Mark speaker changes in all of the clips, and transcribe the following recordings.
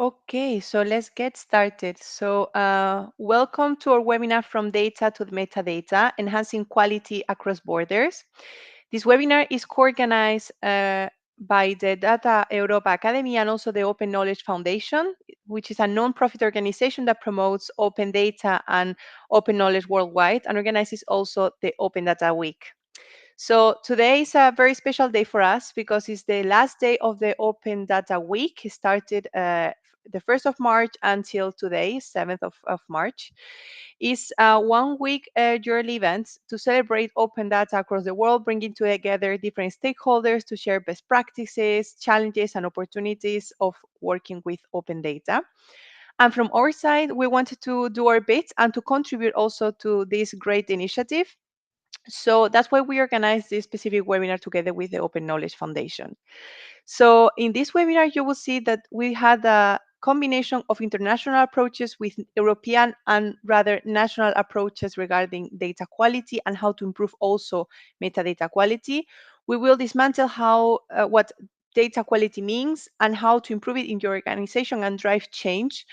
Speaker 1: Okay, so let's get started. Welcome to our webinar from data to the metadata, enhancing quality across borders. This webinar is co-organized by the Data Europa Academy and also the Open Knowledge Foundation, which is a non-profit organization that promotes open data and open knowledge worldwide and organizes also the Open Data Week. So today is a very special day for us because it's the last day of the Open Data Week. It started the 1st of March until today, 7th of March. It's a 1 week yearly event to celebrate open data across the world, bringing together different stakeholders to share best practices, challenges, and opportunities of working with open data. And from our side, we wanted to do our bit and to contribute also to this great initiative. So that's why we organized this specific webinar together with the Open Knowledge Foundation. So in this webinar, you will see that we had a combination of international approaches with European and rather national approaches regarding data quality and how to improve also metadata quality. We will dismantle what data quality means and how to improve it in your organization and drive change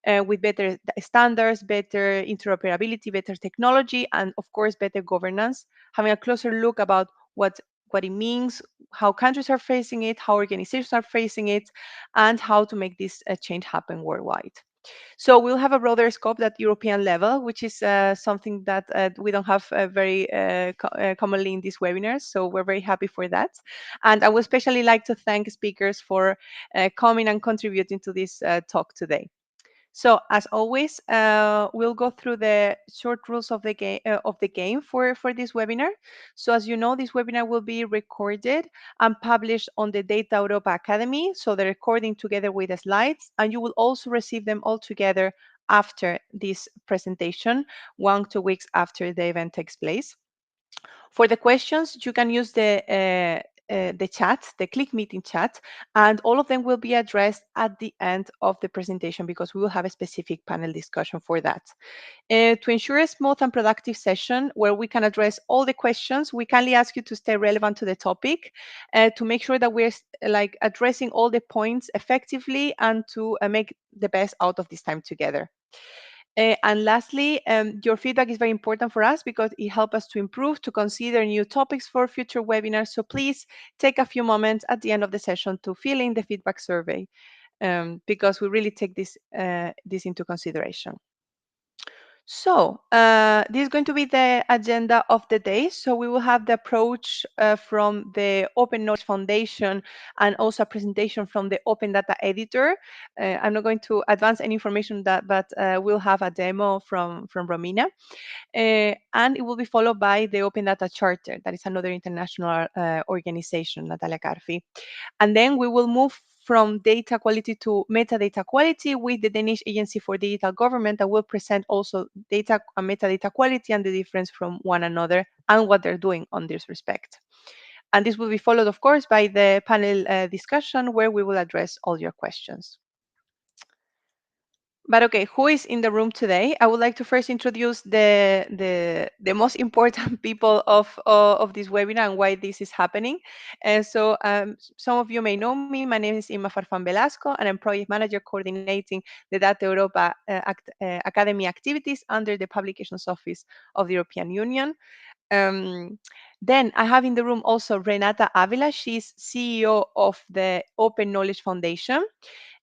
Speaker 1: with better standards, better interoperability, better technology, and of course, better governance, having a closer look about what it means, how countries are facing it, how organizations are facing it, and how to make this change happen worldwide. So we'll have a broader scope at European level, which is something that we don't have very commonly in these webinars. So we're very happy for that. And I would especially like to thank speakers for coming and contributing to this talk today. So as always, we'll go through the short rules of the game for this webinar. So as you know, this webinar will be recorded and published on the Data Europa Academy. So the recording together with the slides, and you will also receive them all together after this presentation, 1-2 weeks after the event takes place. For the questions, you can use the chat, the Click Meeting chat, and all of them will be addressed at the end of the presentation because we will have a specific panel discussion for that. To ensure a smooth and productive session where we can address all the questions, we kindly ask you to stay relevant to the topic to make sure that we're addressing all the points effectively and to make the best out of this time together. And lastly, your feedback is very important for us because it helps us to improve, to consider new topics for future webinars. So please take a few moments at the end of the session to fill in the feedback survey because we really take this into consideration. So this is going to be the agenda of the day. So we will have the approach from the Open Knowledge Foundation and also a presentation from the Open Data Editor. I'm not going to advance any information but we'll have a demo from Romina. And it will be followed by the Open Data Charter. That is another international organization, Natalia Carfi. And then we will move from data quality to metadata quality with the Danish Agency for Digital Government that will present also data and metadata quality and the difference from one another and what they're doing on this respect. And this will be followed, of course, by the panel discussion where we will address all your questions. But okay, who is in the room today? I would like to first introduce the most important people of this webinar and why this is happening. And so some of you may know me. My name is Ima Farfan Velasco, and I'm project manager coordinating the Data Europa Academy activities under the Publications Office of the European Union. Then I have in the room also Renata Avila. She's CEO of the Open Knowledge Foundation.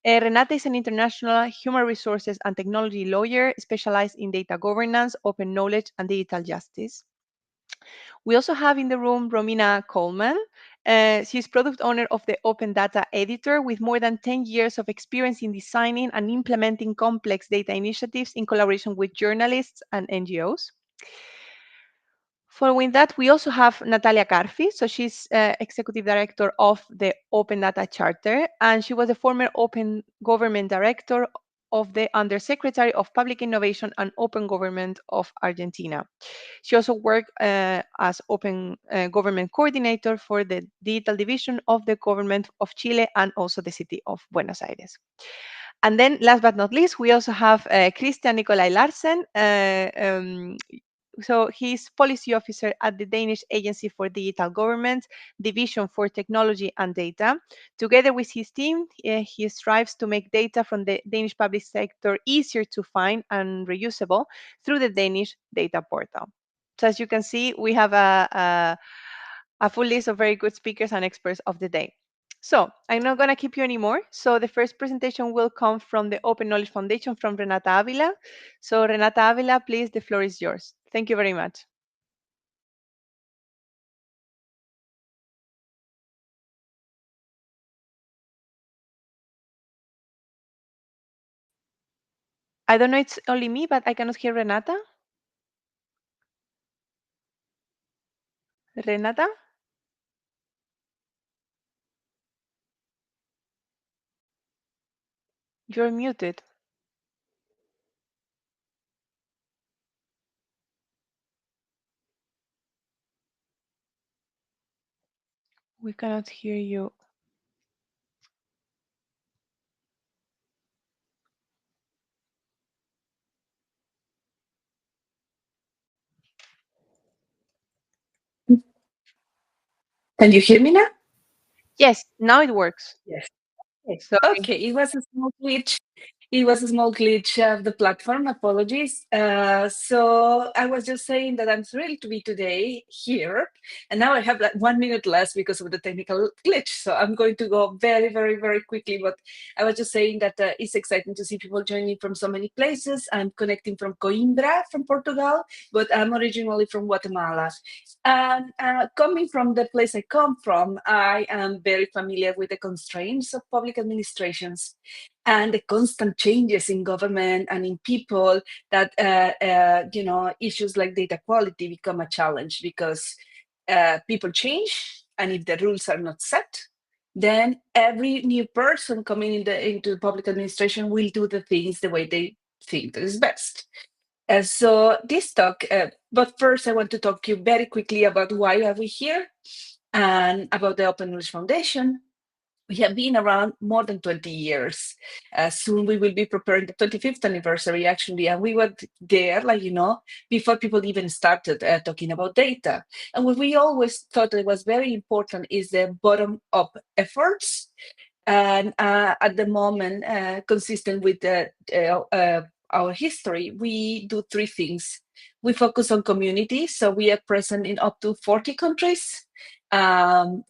Speaker 1: Renata is an international human resources and technology lawyer specialized in data governance, open knowledge, and digital justice. We also have in the room Romina Coleman. She's product owner of the Open Data Editor with more than 10 years of experience in designing and implementing complex data initiatives in collaboration with journalists and NGOs. Following that, we also have Natalia Carfi. So she's Executive Director of the Open Data Charter, and she was the former Open Government Director of the Undersecretary of Public Innovation and Open Government of Argentina. She also worked as Open Government Coordinator for the Digital Division of the Government of Chile and also the City of Buenos Aires. And then last but not least, we also have Christian Nikolai Larsen. So he's policy officer at the Danish Agency for Digital Government, Division for Technology and Data. Together with his team, he strives to make data from the Danish public sector easier to find and reusable through the Danish Data Portal. So as you can see, we have a full list of very good speakers and experts of the day. So I'm not going to keep you anymore. So the first presentation will come from the Open Knowledge Foundation from Renata Avila. So Renata Avila, please, the floor is yours. Thank you very much. I don't know, it's only me, but I cannot hear Renata. Renata, you're muted. We cannot hear you.
Speaker 2: Can you hear me now?
Speaker 1: Yes, now it works.
Speaker 2: Yes.
Speaker 1: Sorry.
Speaker 2: Okay, it was a small glitch. It was a small glitch of the platform. Apologies. So I was just saying that I'm thrilled to be today here, and now I have like 1 minute less because of the technical glitch. So I'm going to go very, very, very quickly. But I was just saying that it's exciting to see people joining from so many places. I'm connecting from Coimbra, from Portugal, but I'm originally from Guatemala. And coming from the place I come from, I am very familiar with the constraints of public administrations and the constant changes in government and in people that issues like data quality become a challenge because people change, and if the rules are not set, then every new person coming into the public administration will do the things the way they think that is best. So this talk, but first I want to talk to you very quickly about why are we here and about the Open Knowledge Foundation. We have been around more than 20 years. Soon we will be preparing the 25th anniversary, actually, and we were there, before people even started talking about data. And what we always thought that was very important is the bottom-up efforts. And at the moment, consistent with our history, we do three things. We focus on community, so we are present in up to 40 countries. And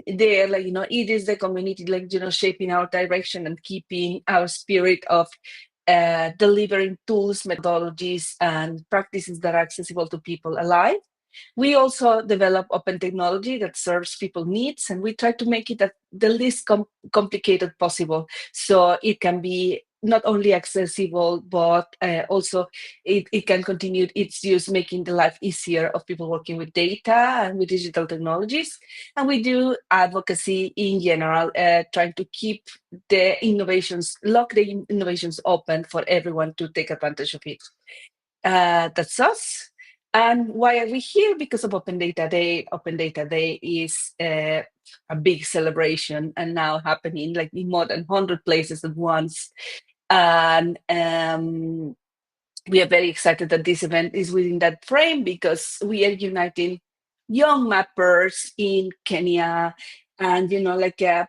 Speaker 2: there, it is the community, shaping our direction and keeping our spirit of delivering tools, methodologies, and practices that are accessible to people alive. We also develop open technology that serves people needs, and we try to make it the least complicated possible, so it can be not only accessible, but also it can continue its use, making the life easier of people working with data and with digital technologies. And we do advocacy in general, trying to keep lock the innovations open for everyone to take advantage of it. That's us. And why are we here? Because of Open Data Day. Open Data Day is a big celebration, and now happening like in more than 100 places at once. And we are very excited that this event is within that frame, because we are uniting young mappers in Kenya and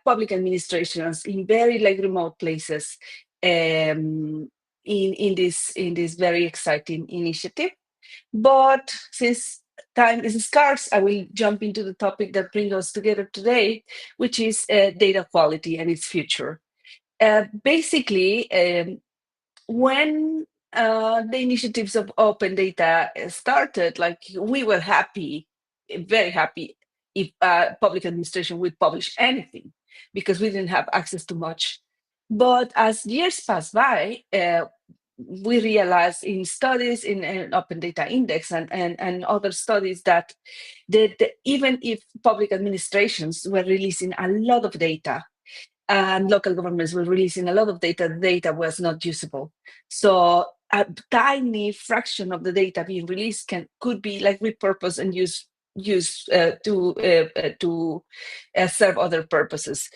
Speaker 2: public administrations in very remote places, in this very exciting initiative. But since time is scarce, I will jump into the topic that brings us together today, which is data quality and its future. Basically, when the initiatives of open data started, we were happy, very happy, if public administration would publish anything, because we didn't have access to much. But as years passed by, we realized in studies in Open Data Index and other studies that even if public administrations were releasing a lot of data, and local governments were releasing a lot of data, the data was not usable. So a tiny fraction of the data being released could be repurposed and used to serve other purposes.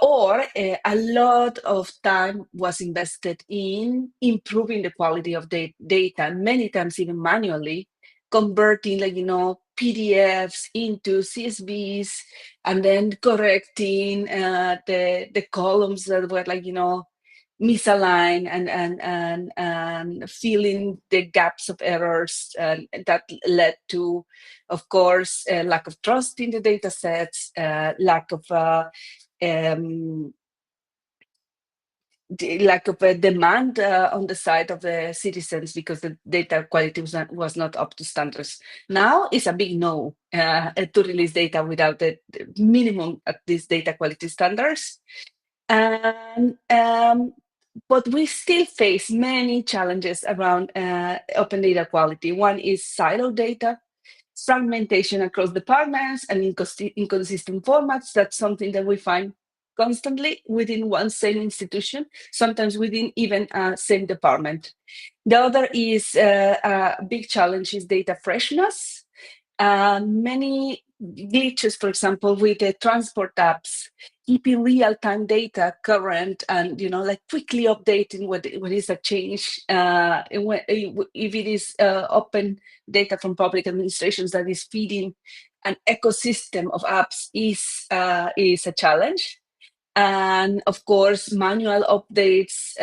Speaker 2: Or a lot of time was invested in improving the quality of data, many times even manually, converting PDFs into CSVs, and then correcting the columns that were misaligned, and filling the gaps of errors, and that led to, of course, lack of trust in the data sets, lack of a demand on the side of the citizens, because the data quality was not up to standards. Now it's a big no to release data without the minimum at least data quality standards. And but we still face many challenges around open data quality. One is siloed data, fragmentation across departments, and inconsistent formats. That's something that we find constantly within one same institution, sometimes within even a same department. The other is a big challenge is data freshness. Many glitches, for example, with the transport apps, keeping real-time data current, and quickly updating what is a change. If it is open data from public administrations that is feeding an ecosystem of apps is a challenge. And of course, manual updates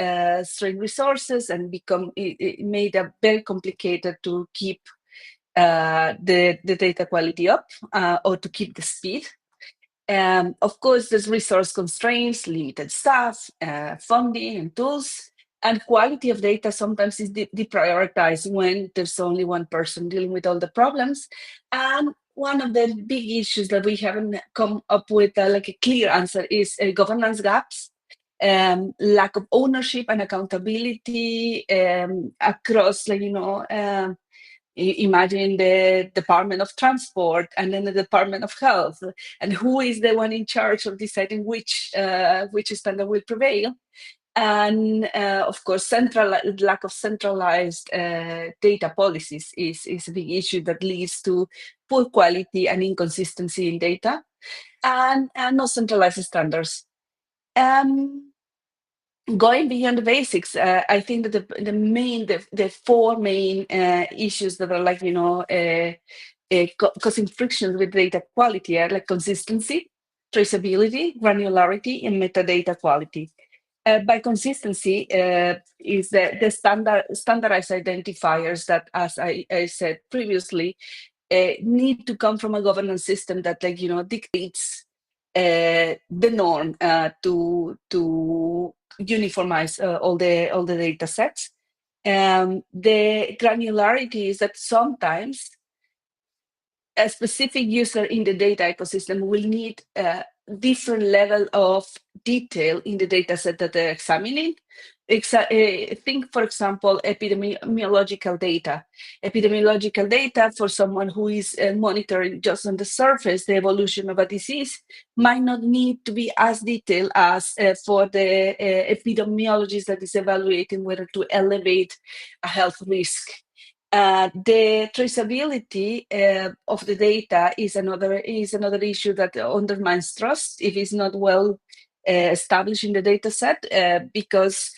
Speaker 2: strain resources and it made it very complicated to keep the data quality up, or to keep the speed. Of course, there's resource constraints, limited staff, funding, and tools. And quality of data sometimes is deprioritized when there's only one person dealing with all the problems. And one of the big issues that we haven't come up with a clear answer is governance gaps. Lack of ownership and accountability across, imagine the Department of Transport and then the Department of Health, and who is the one in charge of deciding which standard will prevail. And of course, lack of centralized data policies is a big issue that leads to poor quality and inconsistency in data, and no centralized standards. Going beyond the basics, I think that the four main issues that are causing frictions with data quality are consistency, traceability, granularity, and metadata quality. By consistency is the standardized identifiers that, as I said previously, need to come from a governance system that dictates the norm to uniformize all the data sets. The granularity is that sometimes a specific user in the data ecosystem will need a different level of detail in the data set that they're examining. Think, for example, epidemiological data. Epidemiological data for someone who is monitoring just on the surface the evolution of a disease might not need to be as detailed as for the epidemiologist that is evaluating whether to elevate a health risk. The traceability of the data is another issue that undermines trust if it's not well established in the data set, because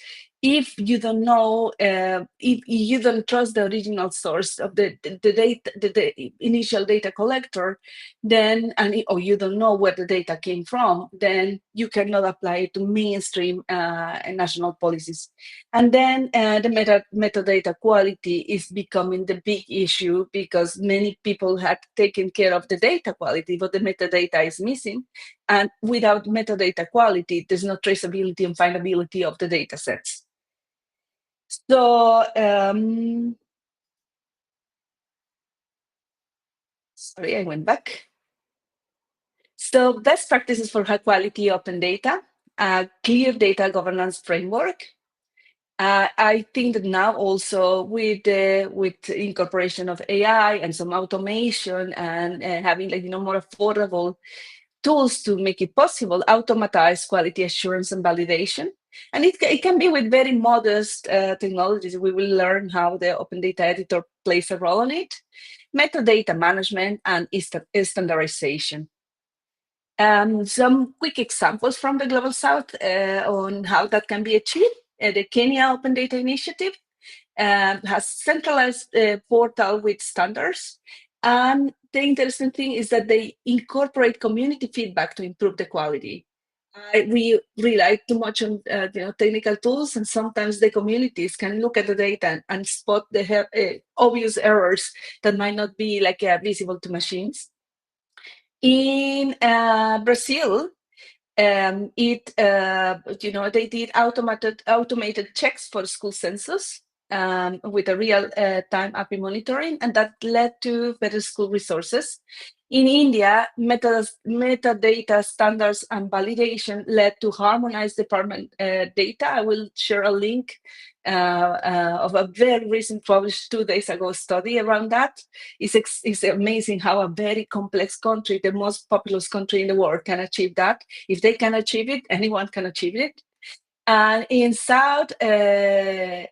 Speaker 2: if you don't know, if you don't trust the original source of the data, the initial data collector, then or you don't know where the data came from, then you cannot apply it to mainstream national policies. And then the metadata quality is becoming the big issue, because many people had taken care of the data quality, but the metadata is missing. And without metadata quality, there's no traceability and findability of the data sets. So, sorry, I went back. So best practices for high quality open data, clear data governance framework. I think that now also with incorporation of AI and some automation and having more affordable tools to make it possible, automatize quality assurance and validation. And it can be with very modest technologies. We will learn how the open data editor plays a role in it. Metadata management and standardization. Some quick examples from the Global South on how that can be achieved. The Kenya Open Data Initiative has centralized portal with standards. And the interesting thing is that they incorporate community feedback to improve the quality. We rely too much on technical tools, and sometimes the communities can look at the data and spot the obvious errors that might not be visible to machines. In Brazil, they did automated checks for school census with a real time API monitoring, and that led to better school resources. In India, metadata standards and validation led to harmonized department data. I will share a link of a very recent published 2 days ago study around that. It's amazing how a very complex country, the most populous country in the world, can achieve that. If they can achieve it, anyone can achieve it. And in South Africa,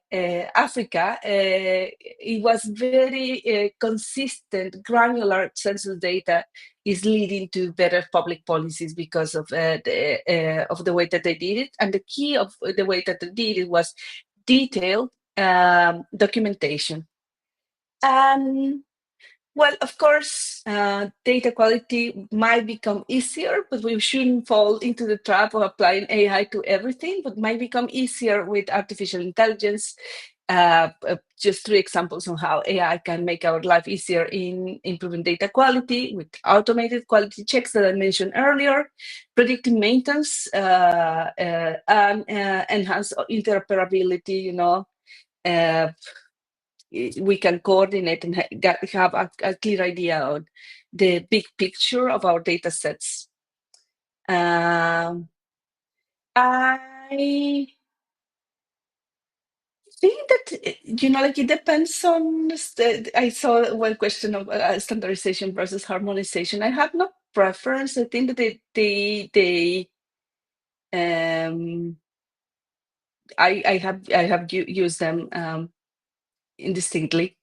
Speaker 2: it was very consistent, granular census data is leading to better public policies because of the way that they did it. And the key of the way that they did it was detailed documentation. And well, of course, data quality might become easier, but we shouldn't fall into the trap of applying AI to everything, but might become easier with artificial intelligence. Just 3 examples on how AI can make our life easier in improving data quality with automated quality checks that I mentioned earlier, predictive maintenance, and enhanced interoperability, we can coordinate and have a clear idea on the big picture of our data sets. I think that it depends on. I saw one question of standardization versus harmonization. I have no preference. I think that I have used them indistinctly.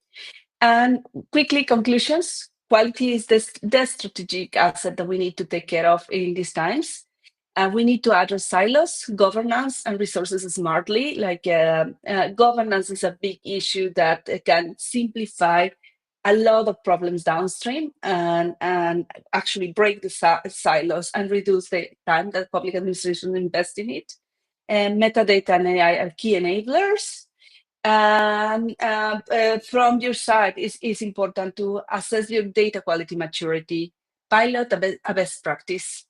Speaker 2: And quickly, conclusions. Quality is the strategic asset that we need to take care of in these times. We need to address silos, governance, and resources smartly. Governance is a big issue that can simplify a lot of problems downstream and actually break the silos and reduce the time that public administration invest in it. And metadata and AI are key enablers. And from your side, it's important to assess your data quality maturity, pilot a best practice,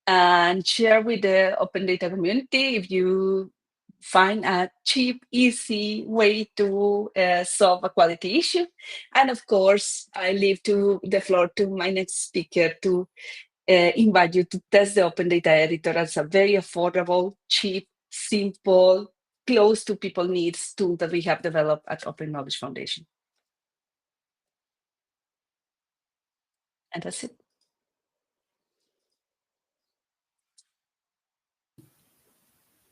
Speaker 2: and share with the open data community if you find a cheap, easy way to solve a quality issue. And of course, I leave the floor to my next speaker to invite you to test the Open Data Editor as a very affordable, cheap, simple, close to people needs tool that we have developed at Open Knowledge Foundation. And that's it.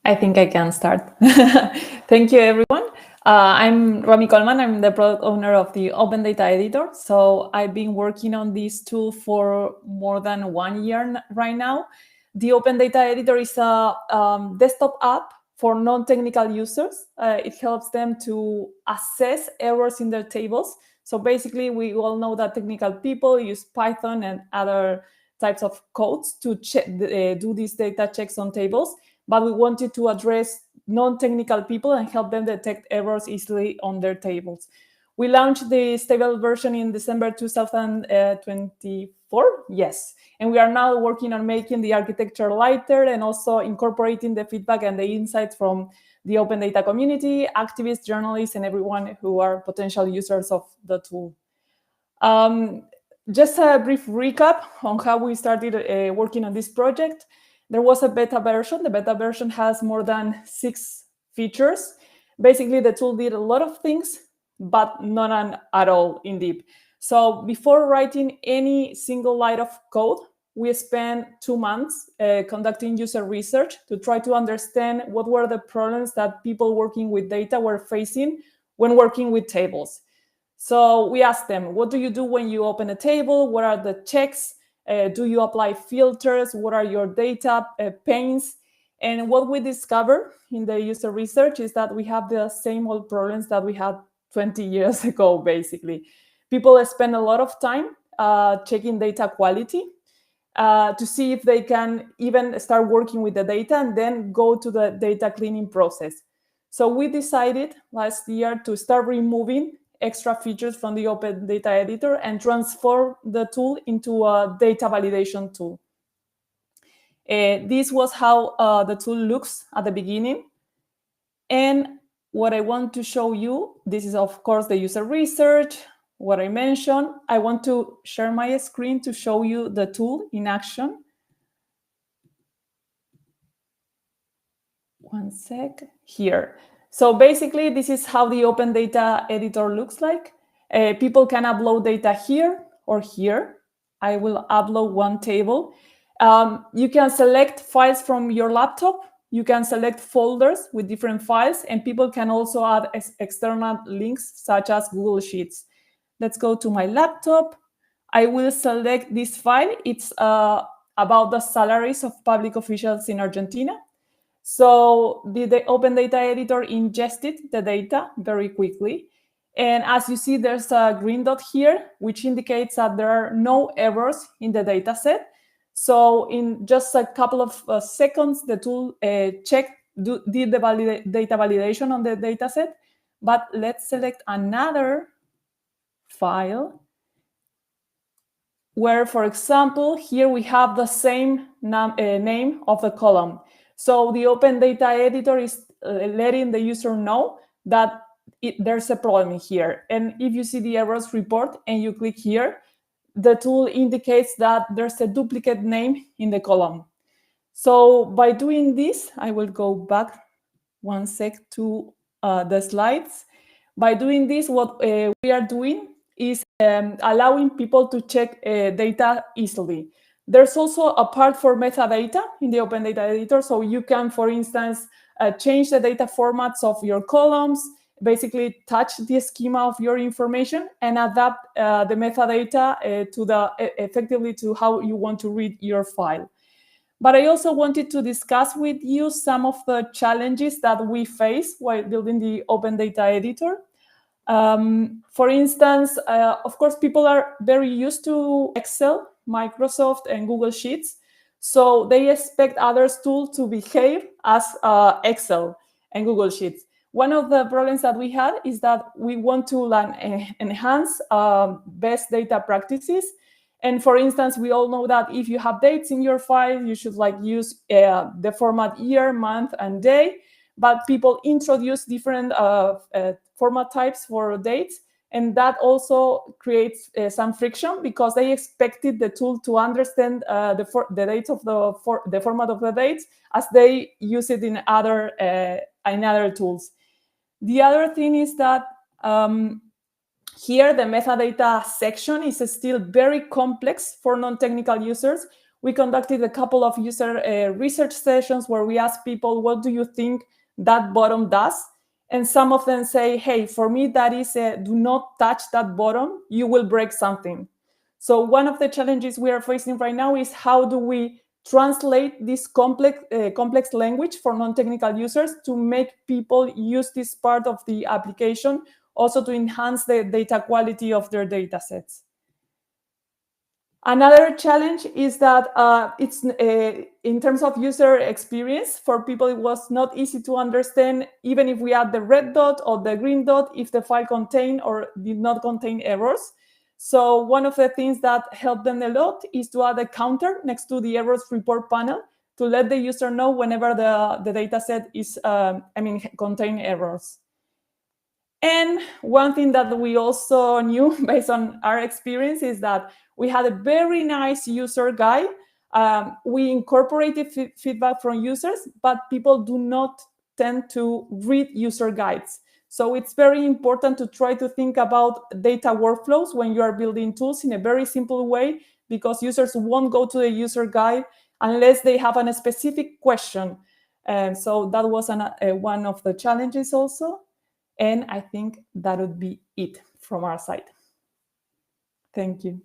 Speaker 3: I think I can start. Thank you, everyone. I'm Romy Coleman. I'm the product owner of the Open Data Editor. So I've been working on this tool for more than 1 year right now. The Open Data Editor is a desktop app for non-technical users. It helps them to assess errors in their tables. So basically, we all know that technical people use Python and other types of codes to do these data checks on tables, but we wanted to address non-technical people and help them detect errors easily on their tables. We launched the stable version in December 2024, yes. And we are now working on making the architecture lighter and also incorporating the feedback and the insights from the open data community, activists, journalists, and everyone who are potential users of the tool. Just a brief recap on how we started working on this project. There was a beta version. The beta version has more than 6 features. Basically, the tool did a lot of things, but none at all in deep. So before writing any single line of code, we spent 2 months conducting user research to try to understand what were the problems that people working with data were facing when working with tables. So we asked them, what do you do when you open a table? What are the checks? Do you apply filters? What are your data pains? And what we discovered in the user research is that we have the same old problems that we had 20 years ago, basically. People spend a lot of time checking data quality to see if they can even start working with the data and then go to the data cleaning process. So we decided last year to start removing extra features from the Open Data Editor and transform the tool into a data validation tool. This was how the tool looks at the beginning. And what I want to show you, this is of course the user research, what I mentioned. I want to share my screen to show you the tool in action. One sec, here. So basically, this is how the Open Data Editor looks like. People can upload data here or here. I will upload one table. You can select files from your laptop. You can select folders with different files, and people can also add external links such as Google Sheets. Let's go to my laptop. I will select this file. It's about the salaries of public officials in Argentina. So the Open Data Editor ingested the data very quickly. And as you see, there's a green dot here, which indicates that there are no errors in the data set. So in just a couple of seconds, the tool did the data validation on the data set. But let's select another file where, for example, here we have the same name of the column. So the Open Data Editor is letting the user know that there's a problem here. And if you see the errors report and you click here, the tool indicates that there's a duplicate name in the column. So by doing this, I will go back one sec to the slides. By doing this, what we are doing is allowing people to check data easily. There's also a part for metadata in the Open Data Editor. So you can, for instance, change the data formats of your columns, basically touch the schema of your information and adapt the metadata to effectively to how you want to read your file. But I also wanted to discuss with you some of the challenges that we face while building the Open Data Editor. For instance, of course, people are very used to Excel, Microsoft, and Google Sheets. So they expect other tools to behave as Excel and Google Sheets. One of the problems that we had is that we want to enhance best data practices. And for instance, we all know that if you have dates in your file, you should use the format year, month, and day. But people introduce different format types for dates. And that also creates some friction because they expected the tool to understand the dates of the format of the dates as they use it in other tools. The other thing is that here, the metadata section is still very complex for non-technical users. We conducted a couple of user research sessions where we asked people, what do you think that bottom does? And some of them say, hey, for me, that is do not touch that bottom, you will break something. So one of the challenges we are facing right now is how do we translate this complex language for non-technical users to make people use this part of the application also to enhance the data quality of their data sets. Another challenge is that it's in terms of user experience, for people it was not easy to understand, even if we add the red dot or the green dot, if the file contained or did not contain errors. So one of the things that helped them a lot is to add a counter next to the errors report panel to let the user know whenever the data set is, contain errors. And one thing that we also knew based on our experience is that we had a very nice user guide. We incorporated feedback from users, but people do not tend to read user guides. So it's very important to try to think about data workflows when you are building tools in a very simple way, because users won't go to the user guide unless they have a specific question. So that was one of the challenges also. And I think that would be it from our side. Thank you.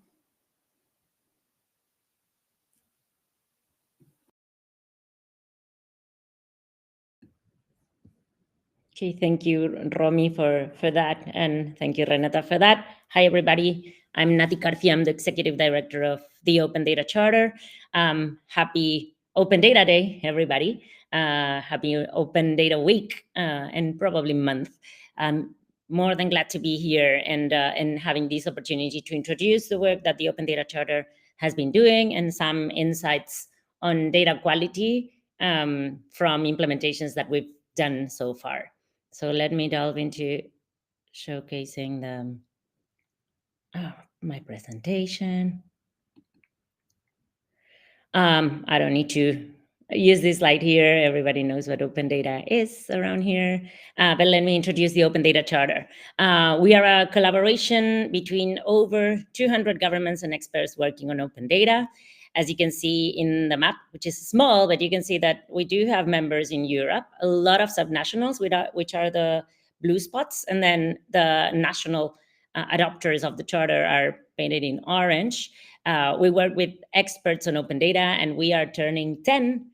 Speaker 4: Okay, thank you, Romy, for that, and thank you, Renata, for that. Hi, everybody. I'm Nati Karfi. I'm the Executive Director of the Open Data Charter. Happy Open Data Day, everybody. Happy Open Data Week, and probably month. I'm more than glad to be here and having this opportunity to introduce the work that the Open Data Charter has been doing and some insights on data quality from implementations that we've done so far. So let me delve into showcasing my presentation. I don't need to use this slide here. Everybody knows what open data is around here. But let me introduce the Open Data Charter. We are a collaboration between over 200 governments and experts working on open data. As you can see in the map, which is small, but you can see that we do have members in Europe, a lot of subnationals, which are the blue spots, and then the national adopters of the charter are painted in orange. We work with experts on open data, and we are turning 10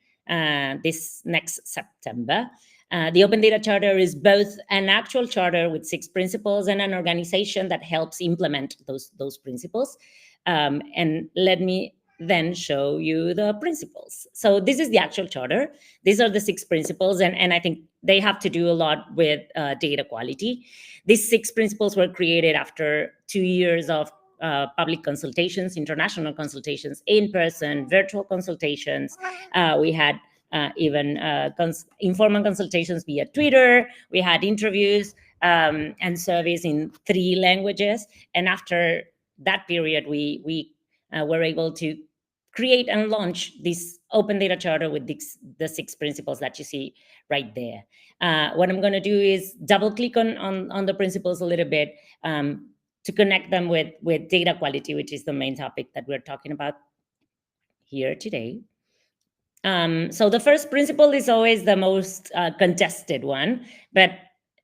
Speaker 4: this next September. The Open Data Charter is both an actual charter with 6 principles and an organization that helps implement those principles. And let me then show you the principles. So this is the actual charter. These are the 6 principles, and I think they have to do a lot with data quality. These 6 principles were created after 2 years of public consultations, international consultations, in-person, virtual consultations. We had even informal consultations via Twitter. We had interviews and surveys in 3 languages. And after that period, we were able to create and launch this Open Data Charter with the 6 principles that you see right there. What I'm going to do is double click on the principles a little bit to connect them with data quality, which is the main topic that we're talking about here today. So the first principle is always the most contested one, but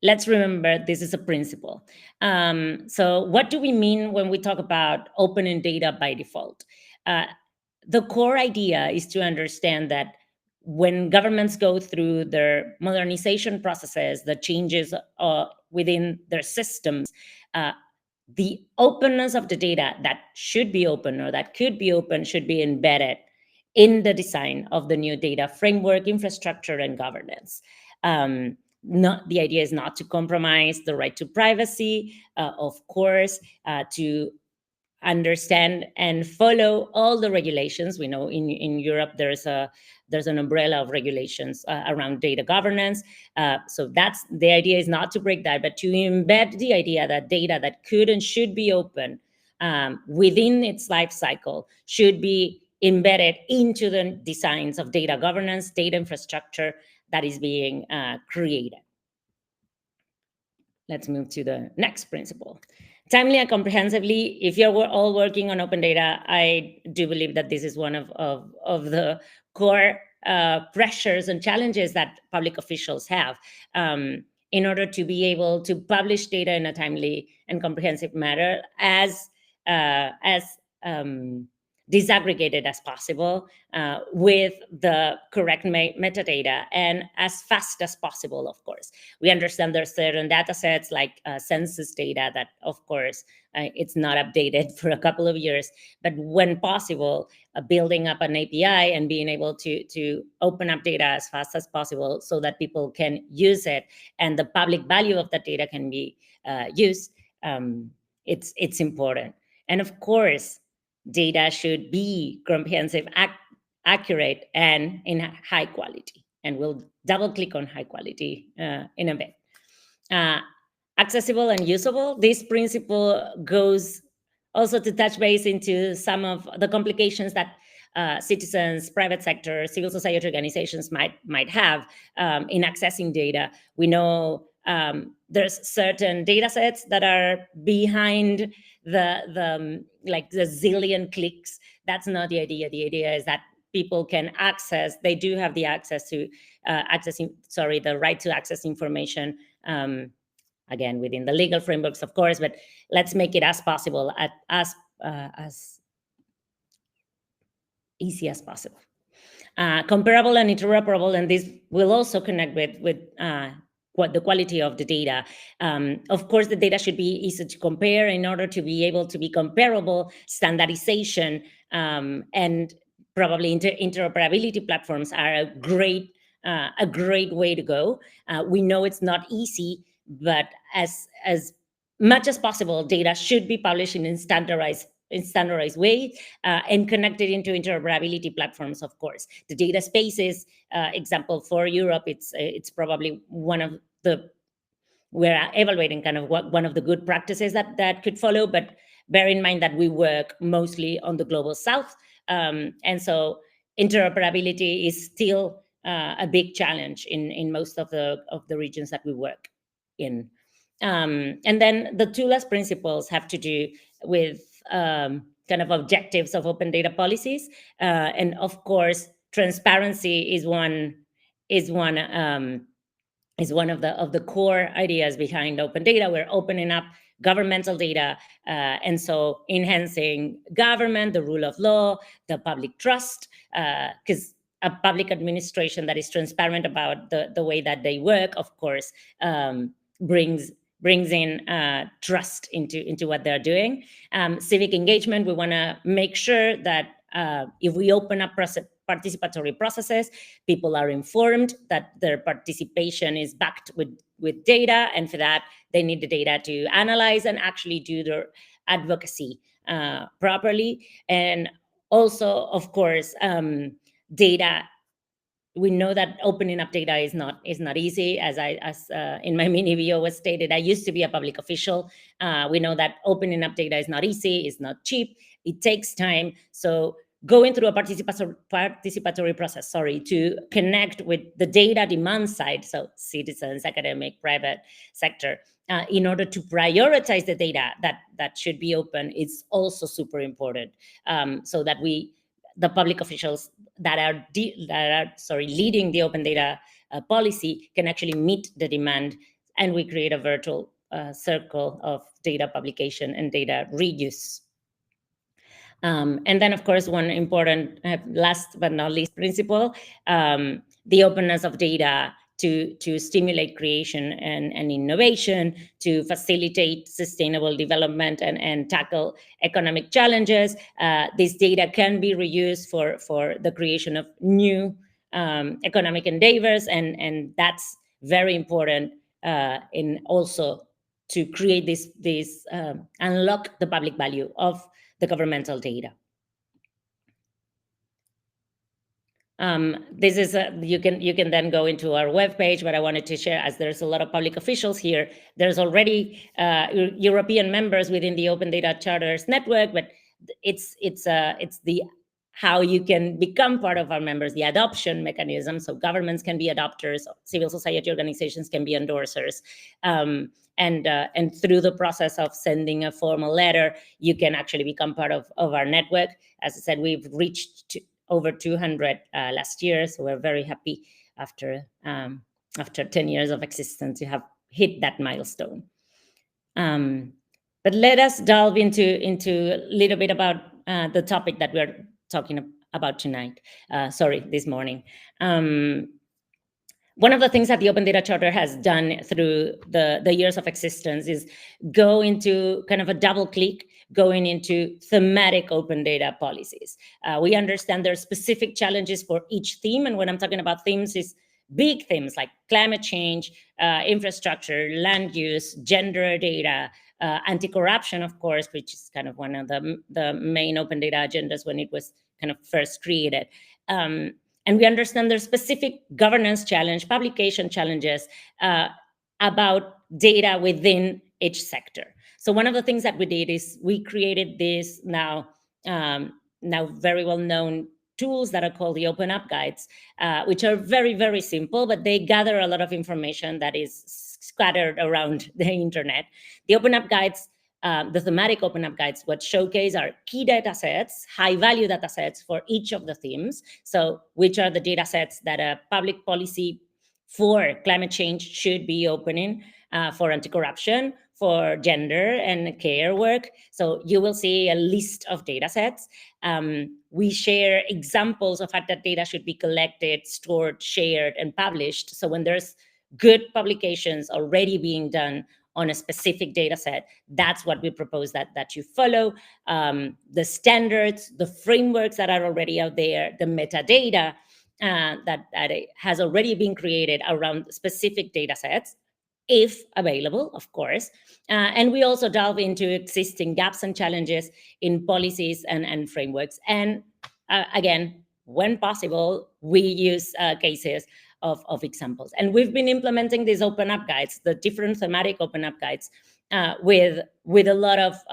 Speaker 4: let's remember this is a principle. So what do we mean when we talk about opening data by default? The core idea is to understand that when governments go through their modernization processes, the changes within their systems, the openness of the data that should be open or that could be open should be embedded in the design of the new data framework, infrastructure, and governance. The idea is not to compromise the right to privacy, of course, to understand and follow all the regulations. We know in Europe there's an umbrella of regulations around data governance. So that's the idea, is not to break that, but to embed the idea that data that could and should be open within its life cycle should be embedded into the designs of data governance, data infrastructure that is being created. Let's move to the next principle. Timely and comprehensively. If you're all working on open data, I do believe that this is one of the core pressures and challenges that public officials have in order to be able to publish data in a timely and comprehensive manner as disaggregated as possible with the correct metadata and as fast as possible, of course. We understand there's certain data sets like census data that, of course, it's not updated for a couple of years, but when possible, building up an API and being able to open up data as fast as possible so that people can use it and the public value of that data can be used, it's important. And of course, data should be comprehensive, accurate, and in high quality. And we'll double click on high quality in a bit. Accessible and usable. This principle goes also to touch base into some of the complications that citizens, private sector, civil society organizations might have in accessing data. We know there's certain data sets that are behind the zillion clicks. That's not the idea. The idea is that people can access, they do have the access to the right to access information, again, within the legal frameworks, of course, but let's make it as possible, as easy as possible. Comparable and interoperable, and this will also connect with the quality of the data. Of course, the data should be easy to compare in order to be able to be comparable. Standardization and probably interoperability platforms are a great way to go. We know it's not easy, but as much as possible, data should be published in standardized way and connected into interoperability platforms. Of course, the data spaces example for Europe, it's probably one of the, we're evaluating kind of one of the good practices that could follow, but bear in mind that we work mostly on the global south, and so interoperability is still a big challenge in most of the regions that we work in. And then the two last principles have to do with kind of objectives of open data policies, and of course, transparency is one of the core ideas behind open data. We're opening up governmental data, and so enhancing government, the rule of law, the public trust, because a public administration that is transparent about the way that they work, of course, brings in trust into what they're doing. Civic engagement, we want to make sure that if we open up participatory processes, people are informed that their participation is backed with data, and for that, they need the data to analyze and actually do their advocacy properly. And also, of course, data, we know that opening up data is not easy. As in my mini video was stated, I used to be a public official. We know that opening up data is not easy, it's not cheap, it takes time. So going through a participatory process, to connect with the data demand side, so citizens, academic, private sector, in order to prioritize the data that should be open, is also super important, so that the public officials that are leading the open data policy can actually meet the demand, and we create a virtual circle of data publication and data reuse. And then, of course, one important, last but not least principle, the openness of data to stimulate creation and innovation, to facilitate sustainable development and tackle economic challenges. This data can be reused for the creation of new economic endeavors, and that's very important in also to create this unlock the public value of the governmental data. This is you can then go into our webpage, but I wanted to share, as there's a lot of public officials here, there's already European members within the Open Data Charters network, but it's the how you can become part of our members, the adoption mechanism. So governments can be adopters, civil society organizations can be endorsers, and through the process of sending a formal letter, you can actually become part of our network. As I said, we've reached over 200 last year, so we're very happy after 10 years of existence to have hit that milestone. But let us delve into a little bit about the topic that we're talking about tonight. This morning. One of the things that the Open Data Charter has done through the years of existence is go into kind of a double click, going into thematic open data policies. We understand there are specific challenges for each theme, and when I'm talking about themes, is big themes like climate change, infrastructure, land use, gender data, anti-corruption, of course, which is kind of one of the main open data agendas when it was kind of first created. And we understand there's specific governance challenge, publication challenges about data within each sector. So one of the things that we did is we created this now very well-known tools that are called the Open Up Guides, which are very, very simple, but they gather a lot of information that is scattered around the internet. The Open Up Guides, the thematic Open Up Guides, what showcase are key data sets, high-value data sets for each of the themes. So which are the data sets that a public policy for climate change should be opening, for anti-corruption, for gender and care work. So you will see a list of data sets. We share examples of how that data should be collected, stored, shared, and published. So when there's good publications already being done on a specific data set. That's what we propose that you follow. The standards, the frameworks that are already out there, the metadata that has already been created around specific data sets, if available, of course. And we also delve into existing gaps and challenges in policies and frameworks. And again, when possible, we use cases of examples. And we've been implementing these open up guides, the different thematic open up guides, with a lot of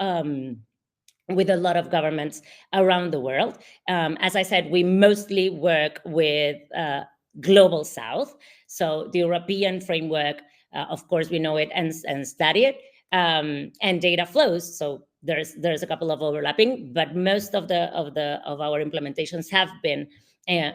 Speaker 4: governments around the world. As I said, we mostly work with Global South. So the European framework, of course, we know it and study it, and data flows. So there's a couple of overlapping, but most of our implementations have been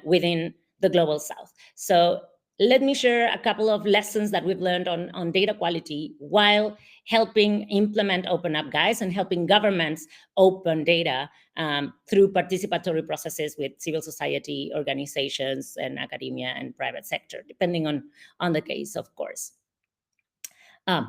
Speaker 4: within the Global South. So let me share a couple of lessons that we've learned on data quality while helping implement open up guides and helping governments open data through participatory processes with civil society organizations and academia and private sector, depending on the case, of course.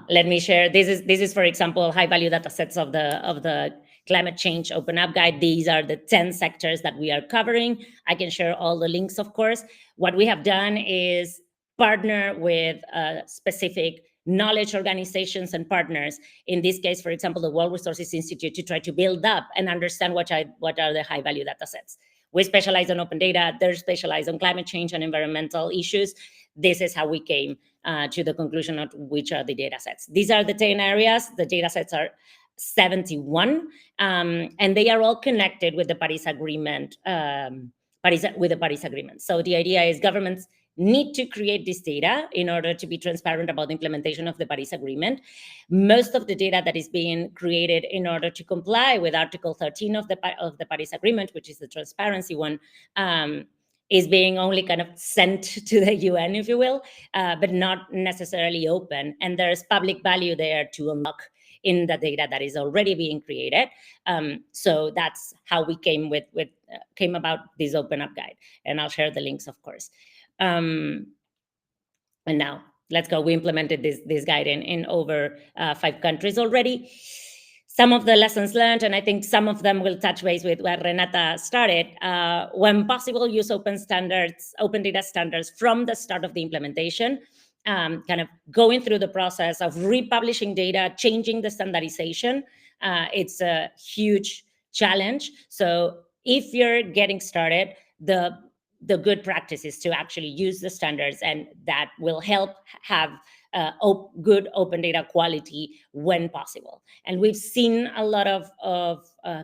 Speaker 4: Let me share. This is, for example, high value data sets of the climate change open up guide. These are the 10 sectors that we are covering. I can share all the links, of course. What we have done is partner with specific knowledge organizations and partners. In this case, for example, the World Resources Institute, to try to build up and understand what are the high value data sets. We specialize on open data. They're specialized on climate change and environmental issues. This is how we came to the conclusion of which are the data sets. These are the 10 areas. The data sets are 71, and they are all connected with the Paris Agreement. With the Paris Agreement. So the idea is governments need to create this data in order to be transparent about the implementation of the Paris Agreement. Most of the data that is being created in order to comply with Article 13 of the Paris Agreement, which is the transparency one, is being only kind of sent to the UN, if you will, but not necessarily open. And there's public value there to unlock in the data that is already being created. So that's how we came about this open up guide. And I'll share the links, of course. And now let's go. We implemented this guide in over 5 countries already. Some of the lessons learned, and I think some of them will touch base with where Renata started. When possible, use open data standards from the start of the implementation, kind of going through the process of republishing data, changing the standardization. It's a huge challenge. So if you're getting started, the good practice is to actually use the standards, and that will help have good open data quality when possible. And we've seen a lot of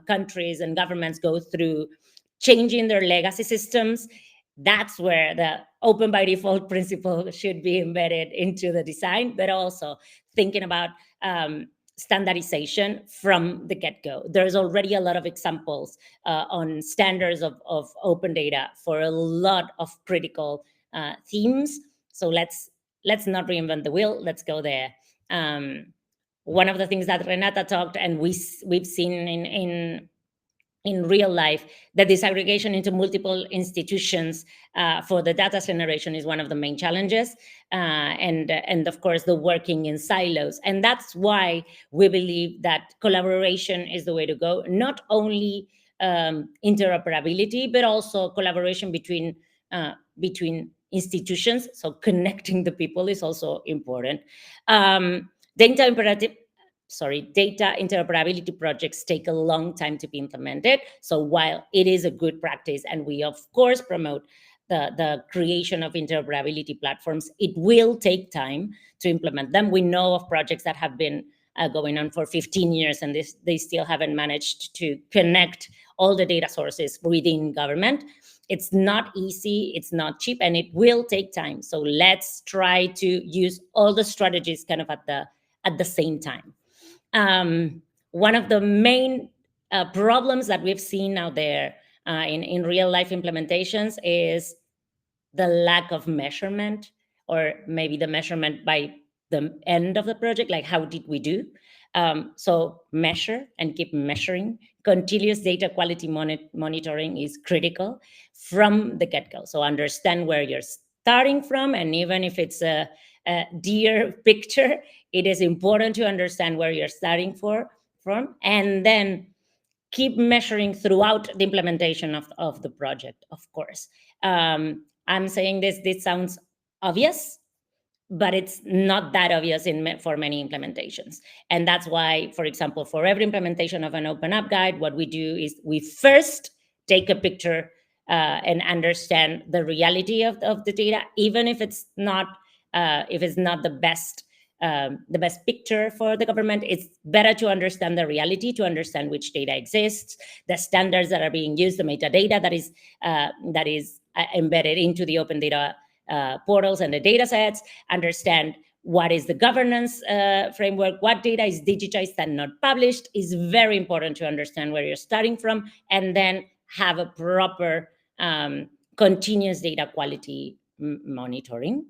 Speaker 4: countries and governments go through changing their legacy systems. That's where the open by default principle should be embedded into the design, but also thinking about standardization from the get-go. There's already a lot of examples on standards of open data for a lot of critical themes. So let's not reinvent the wheel. Let's go there. One of the things that Renata talked, and we've seen in real life, the disaggregation into multiple institutions for the data generation is one of the main challenges, and of course the working in silos. And that's why we believe that collaboration is the way to go. Not only interoperability, but also collaboration between institutions. So connecting the people is also important. Data interoperability projects take a long time to be implemented. So while it is a good practice, and we of course promote the creation of interoperability platforms, it will take time to implement them. We know of projects that have been going on for 15 years, and they still haven't managed to connect all the data sources within government. It's not easy, it's not cheap, and it will take time. So let's try to use all the strategies kind of at the same time. One of the main problems that we've seen out there in real life implementations is the lack of measurement, or maybe the measurement by the end of the project, like how did we do? So measure and keep measuring. Continuous data quality monitoring is critical from the get-go. So understand where you're starting from, and even if it's a dear picture, it is important to understand where you're starting from, and then keep measuring throughout the implementation of the project, of course. I'm saying this sounds obvious, but it's not that obvious for many implementations. And that's why, for example, for every implementation of an open up guide, what we do is we first take a picture and understand the reality of the data, even if it's not the best picture for the government. It's better to understand the reality, to understand which data exists, the standards that are being used, the metadata that is embedded into the open data portals and the data sets, understand what is the governance framework, what data is digitized and not published. Is very important to understand where you're starting from, and then have a proper continuous data quality monitoring.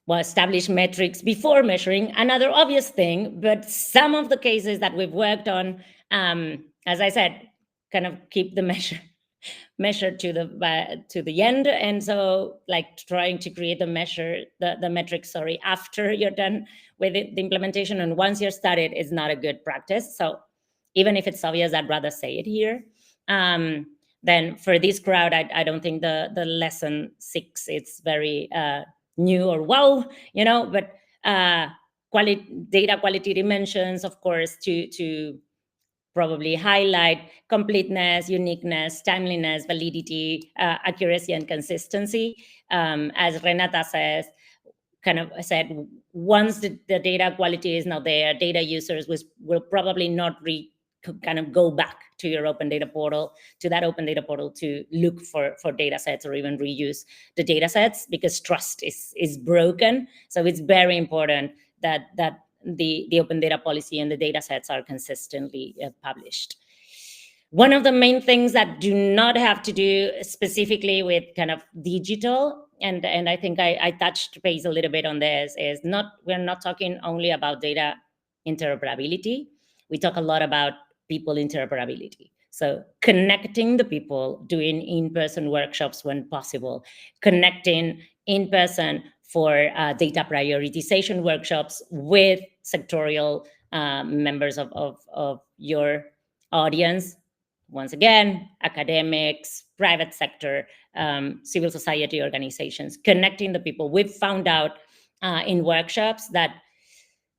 Speaker 4: Well, establish metrics before measuring, another obvious thing, but some of the cases that we've worked on, as I said, kind of keep the measure to the end, and so like trying to create the metrics, sorry, after you're done with the implementation, and once you're started is not a good practice. So even if it's obvious, I'd rather say it here. Then for this crowd, I don't think the lesson 6 it's very new or wow, but data quality dimensions, of course, to probably highlight completeness, uniqueness, timeliness, validity, accuracy, and consistency. As Renata said, once the data quality is not there, data users will probably not kind of go back to your open data portal, to that open data portal, to look for data sets or even reuse the data sets, because trust is broken. So it's very important that the open data policy and the data sets are consistently published. One of the main things that do not have to do specifically with kind of digital, and I think I touched base a little bit on this, is we're not talking only about data interoperability. We talk a lot about people interoperability. So connecting the people, doing in-person workshops when possible, connecting in person for data prioritization workshops with sectorial members of your audience. Once again, academics, private sector, civil society organizations, connecting the people. We've found out in workshops that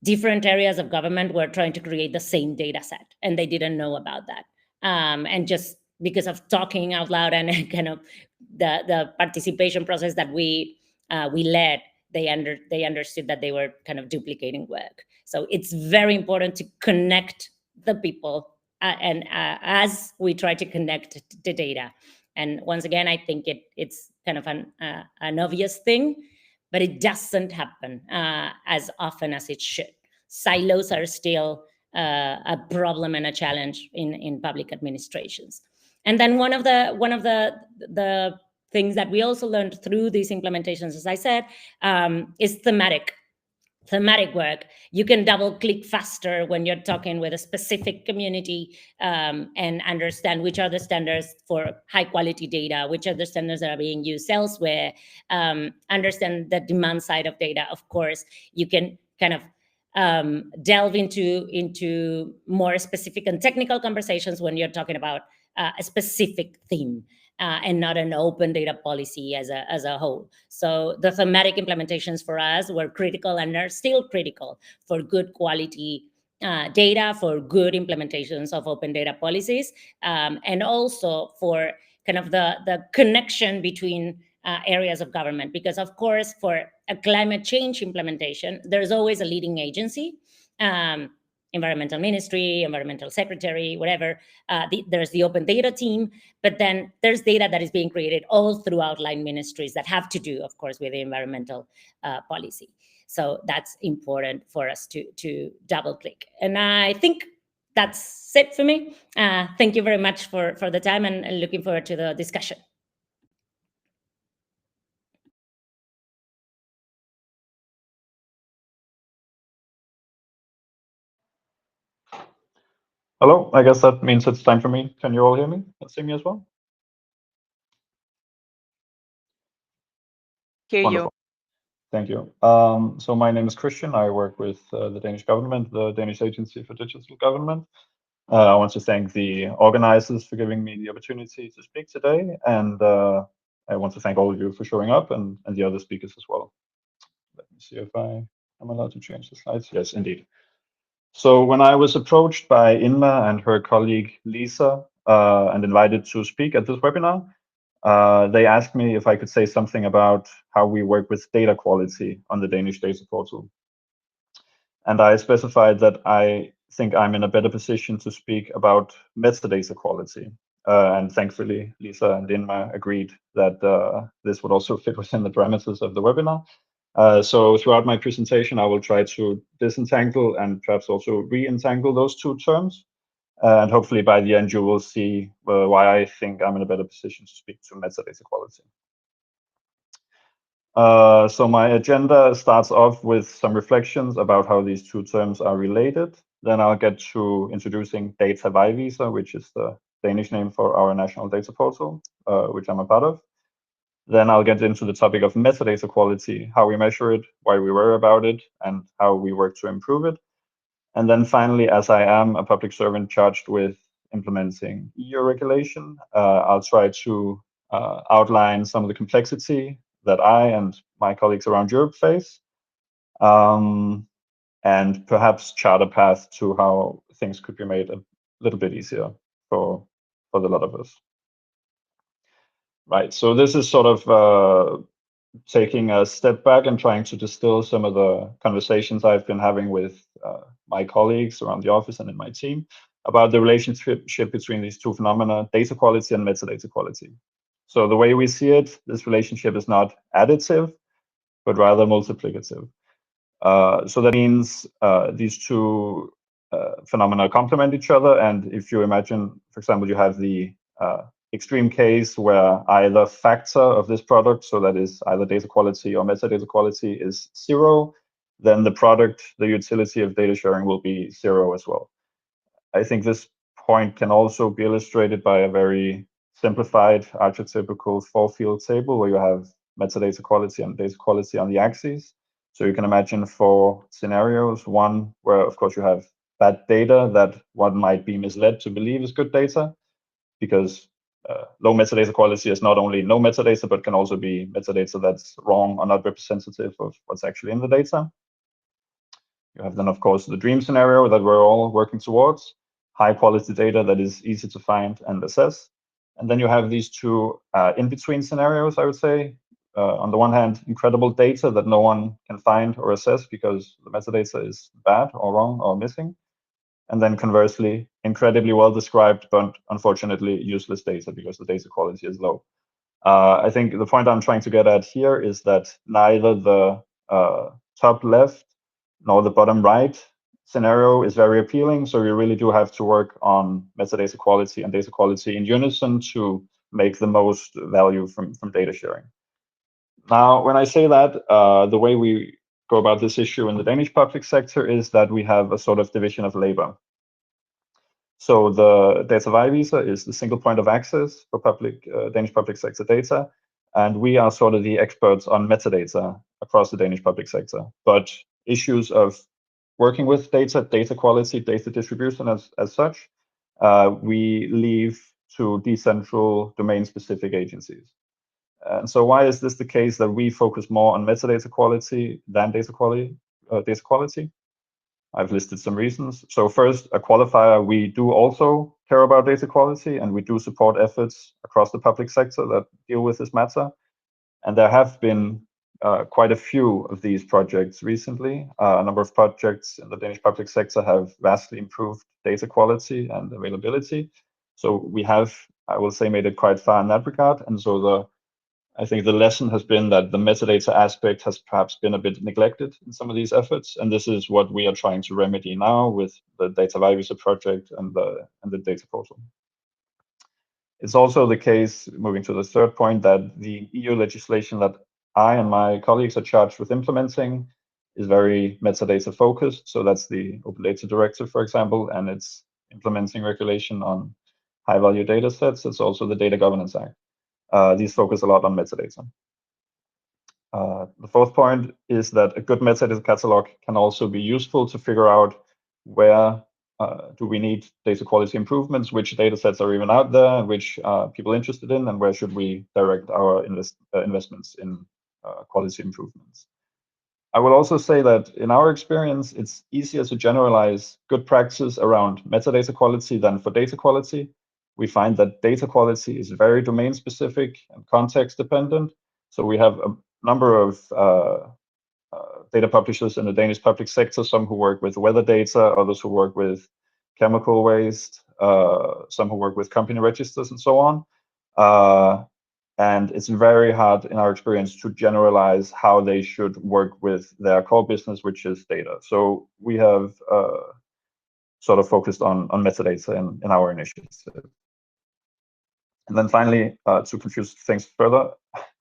Speaker 4: different areas of government were trying to create the same data set, and they didn't know about that. And just because of talking out loud and kind of the participation process that we led, they understood that they were kind of duplicating work. So it's very important to connect the people, and as we try to connect the data. And once again, I think it's kind of an obvious thing, but it doesn't happen as often as it should. Silos are still a problem and a challenge in public administrations. And then one of the things that we also learned through these implementations, as I said, is thematic work. You can double click faster when you're talking with a specific community, and understand which are the standards for high quality data, which are the standards that are being used elsewhere, understand the demand side of data. Of course, you can kind of delve into more specific and technical conversations when you're talking about a specific theme, and not an open data policy as a whole. So the thematic implementations for us were critical and are still critical for good quality data, for good implementations of open data policies, and also for kind of the connection between areas of government. Because of course, for a climate change implementation, there's always a leading agency, environmental ministry, environmental secretary, whatever. There's the open data team, but then there's data that is being created all throughout line ministries that have to do, of course, with the environmental policy. So that's important for us to double click. And I think that's it for me. Thank you very much for the time, and looking forward to the discussion.
Speaker 5: Hello, I guess that means it's time for me. Can you all hear me? See me as well?
Speaker 1: hear you.
Speaker 5: Wonderful. Thank you. So my name is Christian. I work with the Danish government, the Danish Agency for Digital Government. I want to thank the organizers for giving me the opportunity to speak today, and I want to thank all of you for showing up and the other speakers as well. Let me see if I am allowed to change the slides. Yes, indeed. So when I was approached by Inma and her colleague Lisa and invited to speak at this webinar, they asked me if I could say something about how we work with data quality on the Danish Data Portal. And I specified that I think I'm in a better position to speak about metadata quality. And thankfully, Lisa and Inma agreed that this would also fit within the parameters of the webinar. So throughout my presentation, I will try to disentangle and perhaps also re-entangle those two terms. And hopefully by the end, you will see why I think I'm in a better position to speak to metadata quality. So my agenda starts off with some reflections about how these two terms are related. Then I'll get to introducing data.europa.eu, which is the Danish name for our national data portal, which I'm a part of. Then I'll get into the topic of metadata quality, how we measure it, why we worry about it, and how we work to improve it. And then finally, as I am a public servant charged with implementing EU regulation, I'll try to outline some of the complexity that I and my colleagues around Europe face, and perhaps chart a path to how things could be made a little bit easier for the lot of us. Right, so this is sort of taking a step back and trying to distill some of the conversations I've been having with my colleagues around the office and in my team about the relationship between these two phenomena, data quality and metadata quality. So the way we see it, this relationship is not additive, but rather multiplicative. So that means these two phenomena complement each other. And if you imagine, for example, you have the extreme case where either factor of this product, so that is either data quality or metadata quality, is 0, then the product, the utility of data sharing will be 0 as well. I think this point can also be illustrated by a very simplified archetypical 4-field table where you have metadata quality and data quality on the axes. So you can imagine 4 scenarios. One where, of course, you have bad data that one might be misled to believe is good data, because low metadata quality is not only no metadata, but can also be metadata that's wrong or not representative of what's actually in the data. You have then, of course, the dream scenario that we're all working towards, high quality data that is easy to find and assess. And then you have these two in-between scenarios, I would say. On the one hand, incredible data that no one can find or assess because the metadata is bad or wrong or missing. And then conversely, incredibly well described, but unfortunately useless data because the data quality is low. I think the point I'm trying to get at here is that neither the top left nor the bottom right scenario is very appealing. So you really do have to work on metadata quality and data quality in unison to make the most value from data sharing. Now, when I say that, the way we go about this issue in the Danish public sector is that we have a sort of division of labor. So the data.europa is the single point of access for Danish public sector data. And we are sort of the experts on metadata across the Danish public sector. But issues of working with data quality, data distribution as such, we leave to decentral domain-specific agencies. And so why is this the case that we focus more on metadata quality than data quality? I've listed some reasons. So first, a qualifier, we do also care about data quality, and we do support efforts across the public sector that deal with this matter. And there have been quite a few of these projects recently. A number of projects in the Danish public sector have vastly improved data quality and availability. So we have, I will say, made it quite far in that regard. And so I think the lesson has been that the metadata aspect has perhaps been a bit neglected in some of these efforts, and this is what we are trying to remedy now with the data.europa project and the data portal. It's also the case, moving to the third point, that the EU legislation that I and my colleagues are charged with implementing is very metadata focused. So that's the Open Data Directive, for example, and it's implementing regulation on high value data sets. It's also the Data Governance Act. These focus a lot on metadata. The fourth point is that a good metadata catalog can also be useful to figure out where do we need data quality improvements, which data sets are even out there, which people are interested in, and where should we direct our investments in quality improvements. I will also say that in our experience, it's easier to generalize good practices around metadata quality than for data quality. We find that data quality is very domain specific and context dependent. So we have a number of data publishers in the Danish public sector, some who work with weather data, others who work with chemical waste, some who work with company registers and so on. And it's very hard in our experience to generalize how they should work with their core business, which is data. So we have sort of focused on metadata in our initiative. And then finally, to confuse things further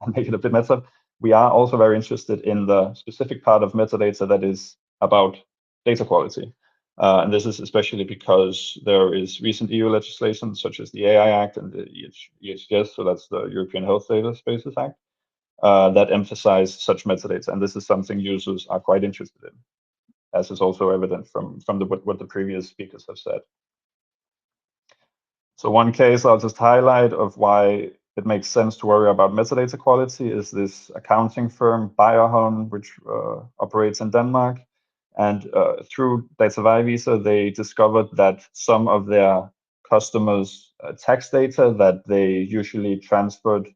Speaker 5: and make it a bit meta, we are also very interested in the specific part of metadata that is about data quality. And this is especially because there is recent EU legislation, such as the AI Act and the EHDS, so that's the European Health Data Spaces Act, that emphasize such metadata. And this is something users are quite interested in, as is also evident from what the previous speakers have said. So one case I'll just highlight of why it makes sense to worry about metadata quality is this accounting firm, Bayerhånd, which operates in Denmark. And through Data.europa.eu, they discovered that some of their customers' tax data that they usually transferred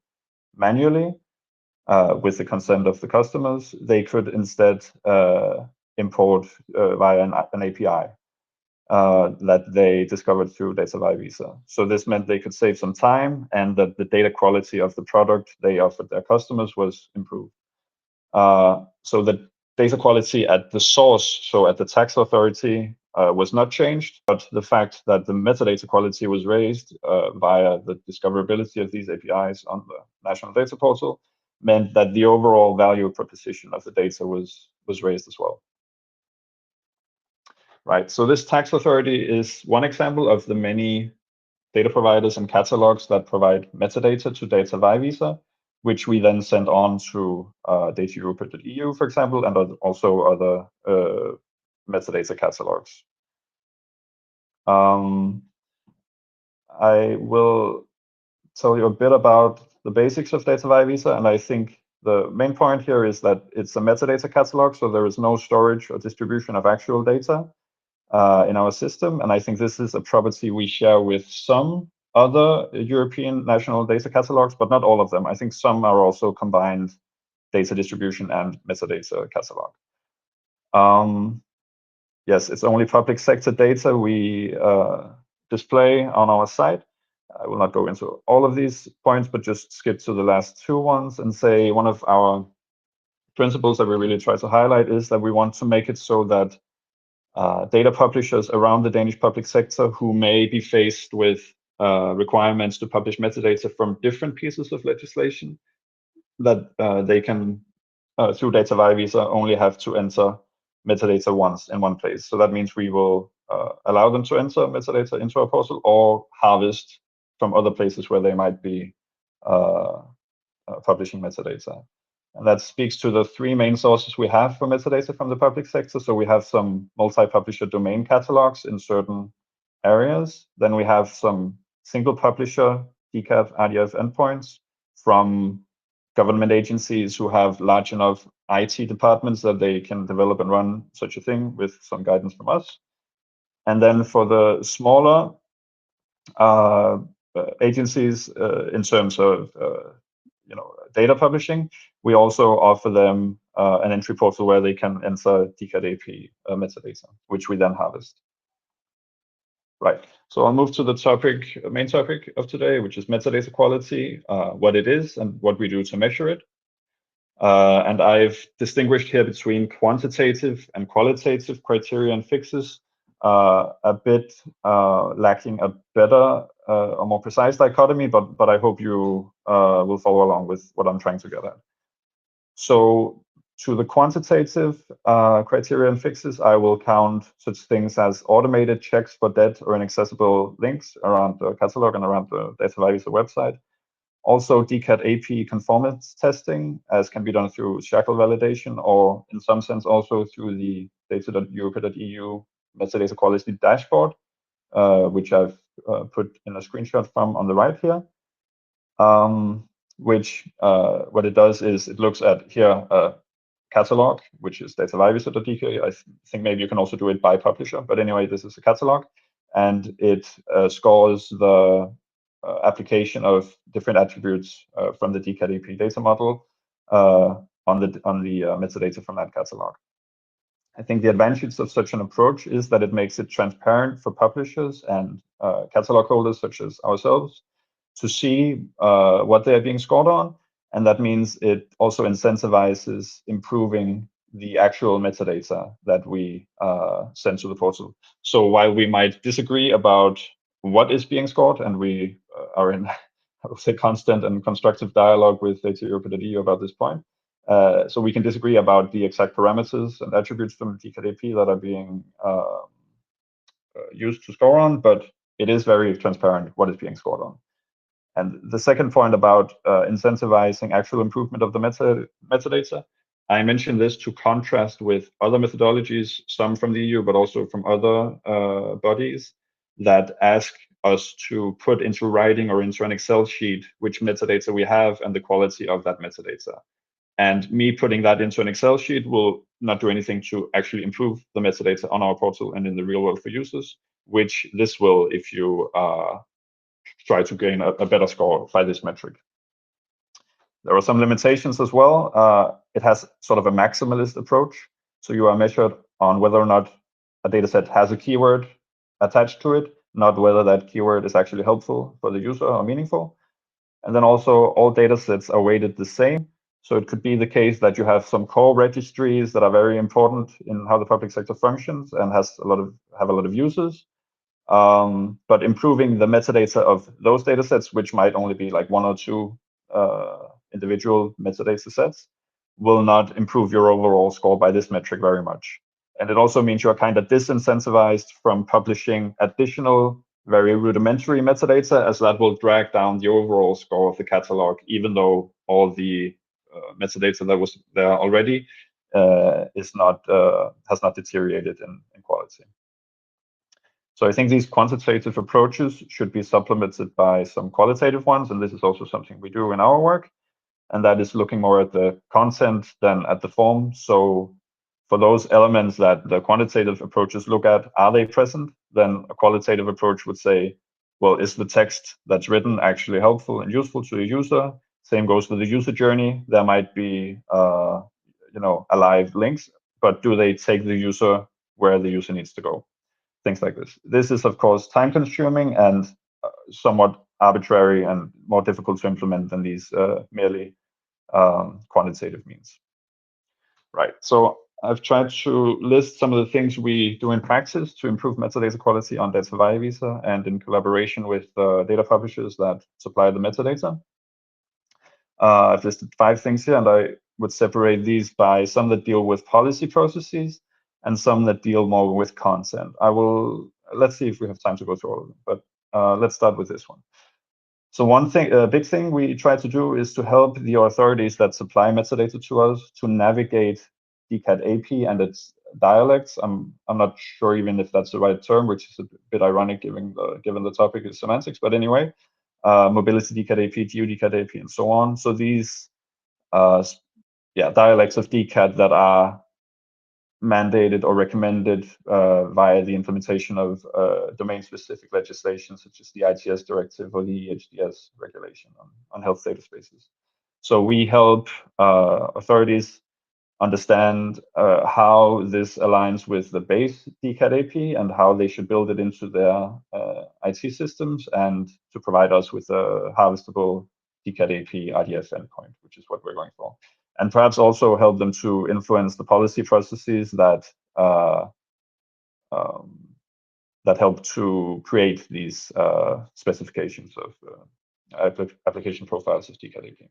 Speaker 5: manually with the consent of the customers, they could instead import via an API. That they discovered through Data.europa.eu. So this meant they could save some time and that the data quality of the product they offered their customers was improved. So the data quality at the source, so at the tax authority, was not changed, but the fact that the metadata quality was raised via the discoverability of these APIs on the National Data Portal meant that the overall value proposition of the data was raised as well. Right, so this tax authority is one example of the many data providers and catalogs that provide metadata to Data.europa.eu, which we then send on to data.europa.eu, for example, and also other metadata catalogs. I will tell you a bit about the basics of Data.europa.eu, and I think the main point here is that it's a metadata catalog, so there is no storage or distribution of actual data in our system. And I think this is a property we share with some other European national data catalogs, but not all of them. I think some are also combined data distribution and metadata catalog. Yes, it's only public sector data we display on our site. I will not go into all of these points, but just skip to the last two ones and say one of our principles that we really try to highlight is that we want to make it so that data publishers around the Danish public sector who may be faced with requirements to publish metadata from different pieces of legislation, that they can, through Data.europa.eu, only have to enter metadata once in one place. So that means we will allow them to enter metadata into our portal or harvest from other places where they might be publishing metadata. And that speaks to the three main sources we have for metadata from the public sector. So we have some multi-publisher domain catalogs in certain areas. Then we have some single publisher DCAF, RDF endpoints from government agencies who have large enough IT departments that they can develop and run such a thing with some guidance from us. And then for the smaller agencies in terms of data publishing, we also offer them an entry portal where they can enter DCAD AP metadata, which we then harvest. Right, so I'll move to the main topic of today, which is metadata quality, what it is and what we do to measure it. And I've distinguished here between quantitative and qualitative criteria and fixes, a bit lacking a better or more precise dichotomy, but I hope you will follow along with what I'm trying to get at. So to the quantitative criteria and fixes, I will count such things as automated checks for dead or inaccessible links around the catalog and around the Data.europa.eu website. Also, DCAT AP conformance testing, as can be done through shackle validation, or in some sense also through the data.europa.eu metadata quality dashboard, which I've put in a screenshot from on the right here. Which what it does is it looks at here a catalog, which is data.vivisor.dk. I think maybe you can also do it by publisher, but anyway, this is a catalog, and it scores the application of different attributes from the DCAT AP data model on the metadata from that catalog. I think the advantage of such an approach is that it makes it transparent for publishers and catalog holders such as ourselves to see what they are being scored on. And that means it also incentivizes improving the actual metadata that we send to the portal. So while we might disagree about what is being scored, and we are in, I would say, constant and constructive dialogue with data.europa.eu about this point, so we can disagree about the exact parameters and attributes from DCAT AP that are being used to score on, but it is very transparent what is being scored on. And the second point about incentivizing actual improvement of the metadata, I mentioned this to contrast with other methodologies, some from the EU, but also from other bodies that ask us to put into writing or into an Excel sheet which metadata we have and the quality of that metadata. And me putting that into an Excel sheet will not do anything to actually improve the metadata on our portal and in the real world for users, which this will if you try to gain a better score by this metric. There are some limitations as well. It has sort of a maximalist approach. So you are measured on whether or not a data set has a keyword attached to it, not whether that keyword is actually helpful for the user or meaningful. And then also all data sets are weighted the same. So it could be the case that you have some core registries that are very important in how the public sector functions and have a lot of users. But improving the metadata of those data sets, which might only be like one or two individual metadata sets, will not improve your overall score by this metric very much. And it also means you're kind of disincentivized from publishing additional, very rudimentary metadata, as that will drag down the overall score of the catalog, even though all the metadata that was there already has not deteriorated in quality. So I think these quantitative approaches should be supplemented by some qualitative ones, and this is also something we do in our work, and that is looking more at the content than at the form. So for those elements that the quantitative approaches look at, are they present? Then a qualitative approach would say, well, is the text that's written actually helpful and useful to a user? Same goes with the user journey. There might be alive links, but do they take the user where the user needs to go? Things like this. This is, of course, time-consuming and somewhat arbitrary and more difficult to implement than these merely quantitative means. Right. So I've tried to list some of the things we do in practice to improve metadata quality on Data via Visa and in collaboration with data publishers that supply the metadata. I've listed 5 things here, and I would separate these by some that deal with policy processes and some that deal more with content. Let's see if we have time to go through all of them, but let's start with this one. So one thing, a big thing we try to do is to help the authorities that supply metadata to us to navigate DCAT AP and its dialects. I'm not sure even if that's the right term, which is a bit ironic given the topic is semantics, but anyway, mobility DCAT AP, geo DCAT AP, and so on. So these dialects of DCAT that are mandated or recommended via the implementation of domain-specific legislation, such as the ITS directive or the EHDS regulation on health data spaces. So we help authorities understand how this aligns with the base DCAT AP and how they should build it into their IT systems, and to provide us with a harvestable DCAT AP RDF endpoint, which is what we're going for. And perhaps also help them to influence the policy processes that help to create these specifications of application profiles of DCAT AP.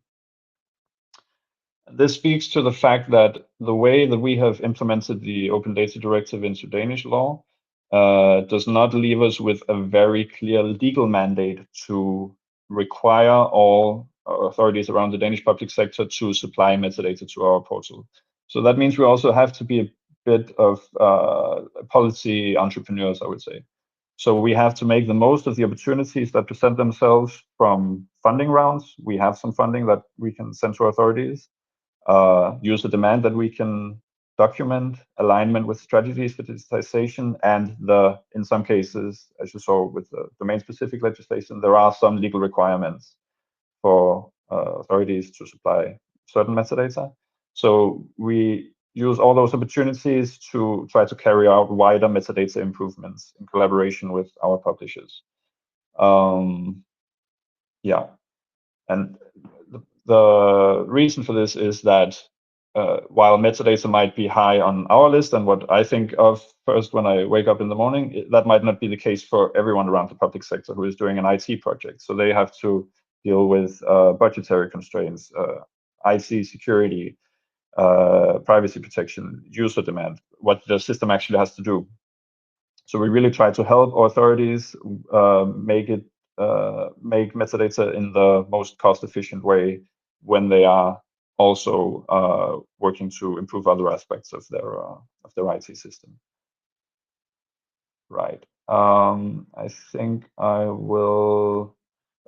Speaker 5: This speaks to the fact that the way that we have implemented the Open Data Directive into Danish law does not leave us with a very clear legal mandate to require all authorities around the Danish public sector to supply metadata to our portal. So that means we also have to be a bit of policy entrepreneurs, I would say. So we have to make the most of the opportunities that present themselves from funding rounds. We have some funding that we can send to authorities, use the demand that we can document, alignment with strategies for digitization, and in some cases, as you saw with the domain-specific legislation, there are some legal requirements for authorities to supply certain metadata. So we use all those opportunities to try to carry out wider metadata improvements in collaboration with our publishers. Yeah, and the reason for this is that while metadata might be high on our list and what I think of first when I wake up in the morning, that might not be the case for everyone around the public sector who is doing an IT project. So they have to deal with budgetary constraints, IT security, privacy protection, user demand, what the system actually has to do. So we really try to help authorities make metadata in the most cost-efficient way when they are also working to improve other aspects of their IT system. Right. I think I will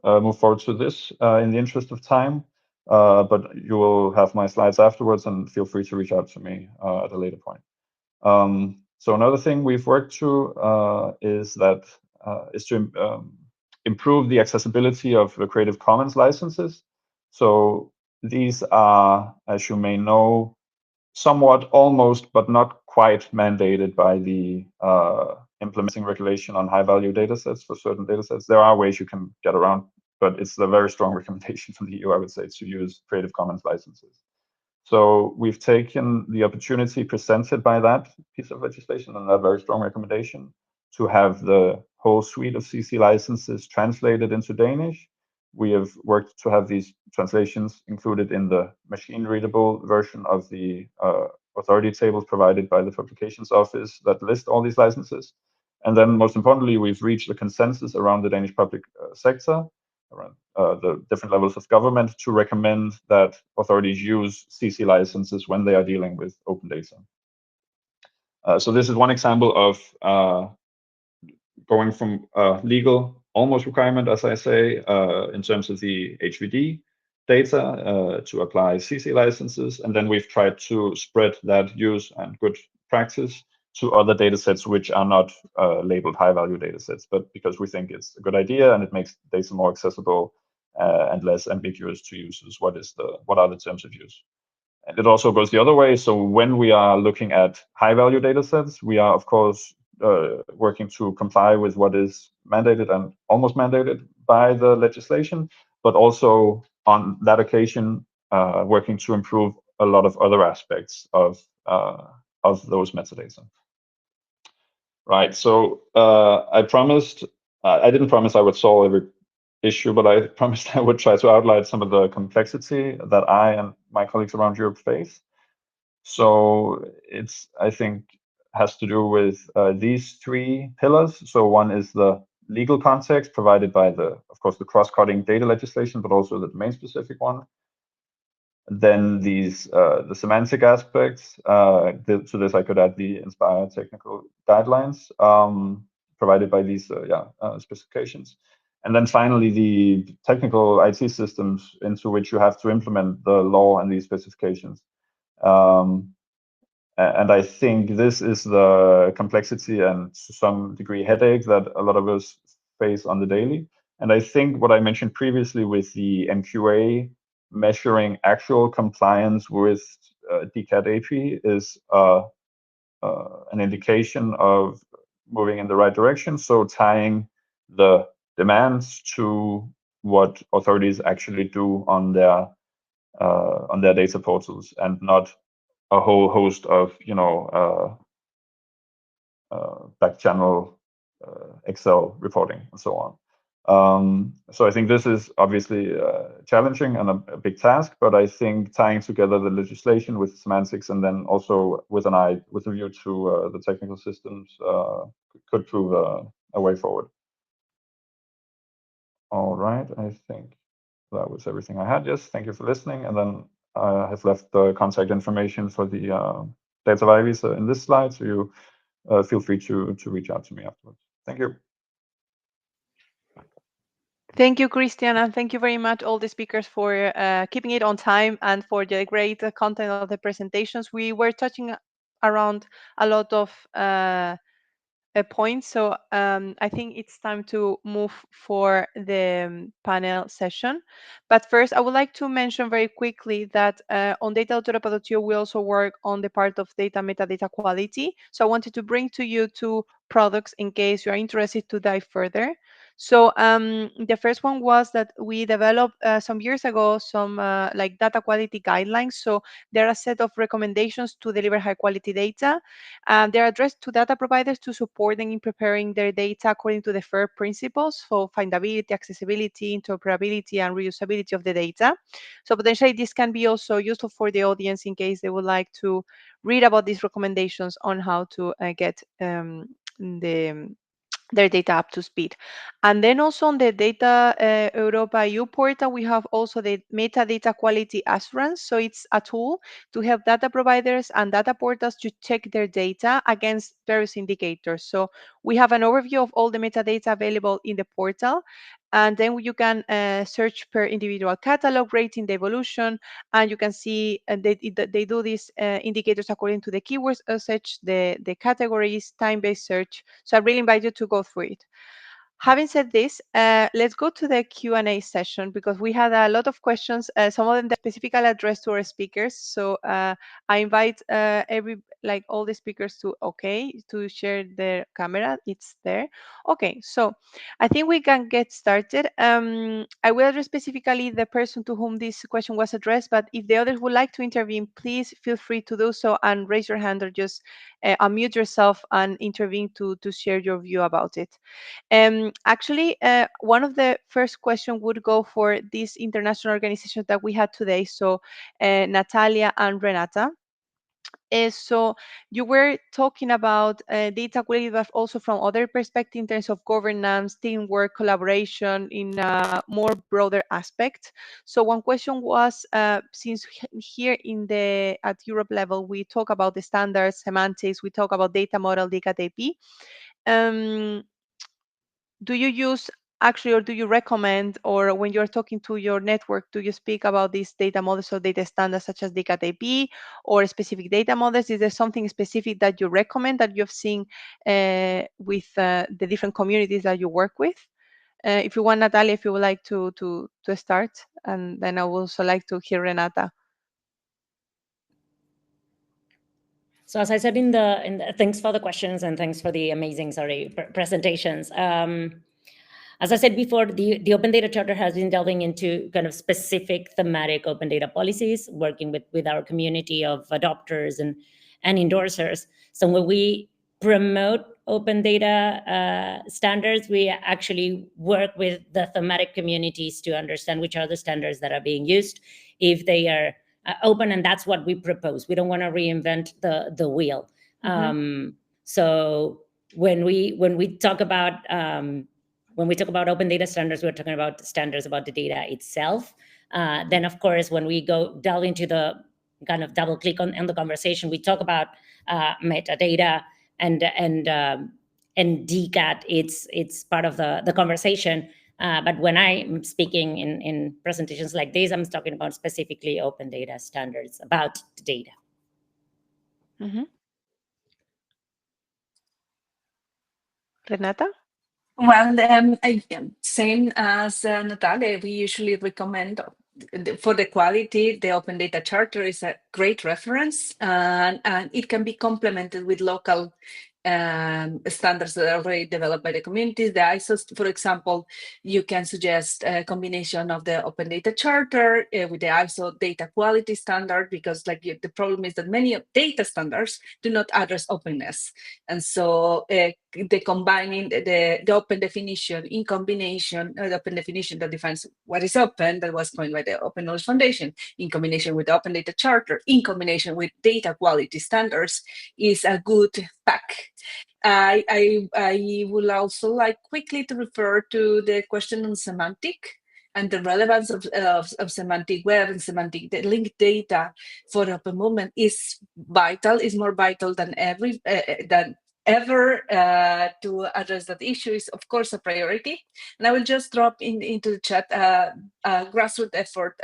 Speaker 5: move forward to this in the interest of time, but you will have my slides afterwards, and feel free to reach out to me at a later point. So another thing we've worked to is to improve the accessibility of the Creative Commons licenses. So these are, as you may know, somewhat almost, but not quite mandated by the implementing regulation on high-value datasets for certain datasets. There are ways you can get around, but it's a very strong recommendation from the EU, I would say, to use Creative Commons licenses. So we've taken the opportunity presented by that piece of legislation and that very strong recommendation to have the whole suite of CC licenses translated into Danish. We have worked to have these translations included in the machine-readable version of the authority tables provided by the Publications Office that list all these licenses. And then most importantly, we've reached a consensus around the Danish public sector, around the different levels of government, to recommend that authorities use CC licenses when they are dealing with open data. So this is one example of going from legal almost requirement, as I say, in terms of the HVD data to apply CC licenses. And then we've tried to spread that use and good practice to other data sets which are not labeled high-value data sets, but because we think it's a good idea and it makes data more accessible and less ambiguous to users. What are the terms of use? And it also goes the other way. So when we are looking at high-value data sets, we are, of course, working to comply with what is mandated and almost mandated by the legislation, but also on that occasion, working to improve a lot of other aspects of those metadata. Right. So I didn't promise I would solve every issue, but I promised I would try to outline some of the complexity that I and my colleagues around Europe face. So I think, has to do with these three pillars. So one is the legal context provided by of course, the cross-cutting data legislation, but also the domain-specific one. Then the semantic aspects. To this, I could add the Inspire technical guidelines provided by these specifications. And then finally, the technical IT systems into which you have to implement the law and these specifications. And I think this is the complexity and to some degree headache that a lot of us face on the daily. And I think what I mentioned previously with the MQA measuring actual compliance with DCAT AP is an indication of moving in the right direction. So tying the demands to what authorities actually do on their data portals, and not a whole host of back channel Excel reporting and so on. So I think this is obviously challenging and a big task, but I think tying together the legislation with semantics and then also with a view to the technical systems could prove a way forward. All right, I think that was everything I had. Yes, thank you for listening. And then I have left the contact information for the data Vivies in this slide, so you feel free to reach out to me afterwards. Thank you.
Speaker 1: Thank you, Christian, and thank you very much all the speakers for keeping it on time and for the great content of the presentations. We were touching around a lot of points, so I think it's time to move for the panel session. But first, I would like to mention very quickly that on data.europa.eu, we also work on the part of data metadata quality. So I wanted to bring to you two products in case you are interested to dive further. So the first one was that we developed some years ago some like data quality guidelines. So there are a set of recommendations to deliver high quality data. They're addressed to data providers to support them in preparing their data according to the FAIR principles, so findability, accessibility, interoperability, and reusability of the data. So potentially this can be also useful for the audience in case they would like to read about these recommendations on how to get their data up to speed. And then also on the data.europa.eu portal, we have also the metadata quality assurance. So it's a tool to help data providers and data portals to check their data against various indicators. So we have an overview of all the metadata available in the portal. And then you can search per individual catalog, rating the evolution, and you can see they do these indicators according to the keywords usage, the categories, time-based search. So I really invite you to go through it. Having said this, let's go to the Q&A session because we had a lot of questions, some of them that specifically addressed to our speakers. So I invite all the speakers to share their camera. It's there. Okay, so I think we can get started. I will address specifically the person to whom this question was addressed, but if the others would like to intervene, please feel free to do so and raise your hand or just unmute yourself and intervene to share your view about it. Actually, one of the first question would go for these international organizations that we had today. So Natalia and Renata. So you were talking about data quality, but also from other perspectives in terms of governance, teamwork, collaboration in a more broader aspect. So one question was, since here at Europe level, we talk about the standards, semantics, we talk about data model, data.ap. Do you use actually, or do you recommend, or when you're talking to your network, do you speak about these data models or data standards such as data.ap or specific data models? Is there something specific that you recommend that you've seen with the different communities that you work with? If you want, Natalia, if you would like to start, and then I would also like to hear Renata.
Speaker 4: So as I said thanks for the questions and thanks for the amazing, presentations. As I said before, the Open Data Charter has been delving into kind of specific thematic open data policies, working with our community of adopters and endorsers. So when we promote open data standards, we actually work with the thematic communities to understand which are the standards that are being used, if they are open, and that's what we propose. We don't want to reinvent the wheel. Mm-hmm. So when we talk about open data standards, we're talking about standards about the data itself. Then, of course, when we delve into the kind of double click on the conversation, we talk about metadata and DCAT. It's part of the conversation. But when I'm speaking in presentations like this, I'm talking about specifically open data standards about the data.
Speaker 1: Mm-hmm. Renata?
Speaker 2: Well, same as Natalia, we usually recommend for the quality, the Open Data Charter is a great reference, and it can be complemented with local standards that are already developed by the communities. The ISOs, for example, you can suggest a combination of the Open Data Charter with the ISO data quality standard, because the problem is that many data standards do not address openness. And so the combining the open definition in combination, the open definition that defines what is open, that was coined by the Open Knowledge Foundation, in combination with the Open Data Charter, in combination with data quality standards, is a good pack. I would also like quickly to refer to the question on semantic. and the relevance of semantic web and semantic linked data for open movement is vital, is more vital than ever to address that issue, is of course a priority. And I will just drop into the chat a grassroots effort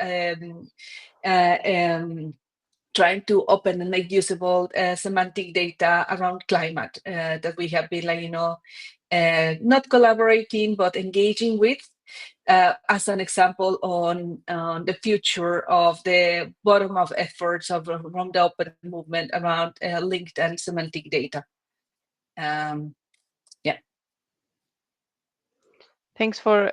Speaker 2: trying to open and make usable semantic data around climate that we have been not collaborating but engaging with as an example on the future of the bottom-up efforts from the open movement around linked and semantic data. Yeah.
Speaker 1: Thanks for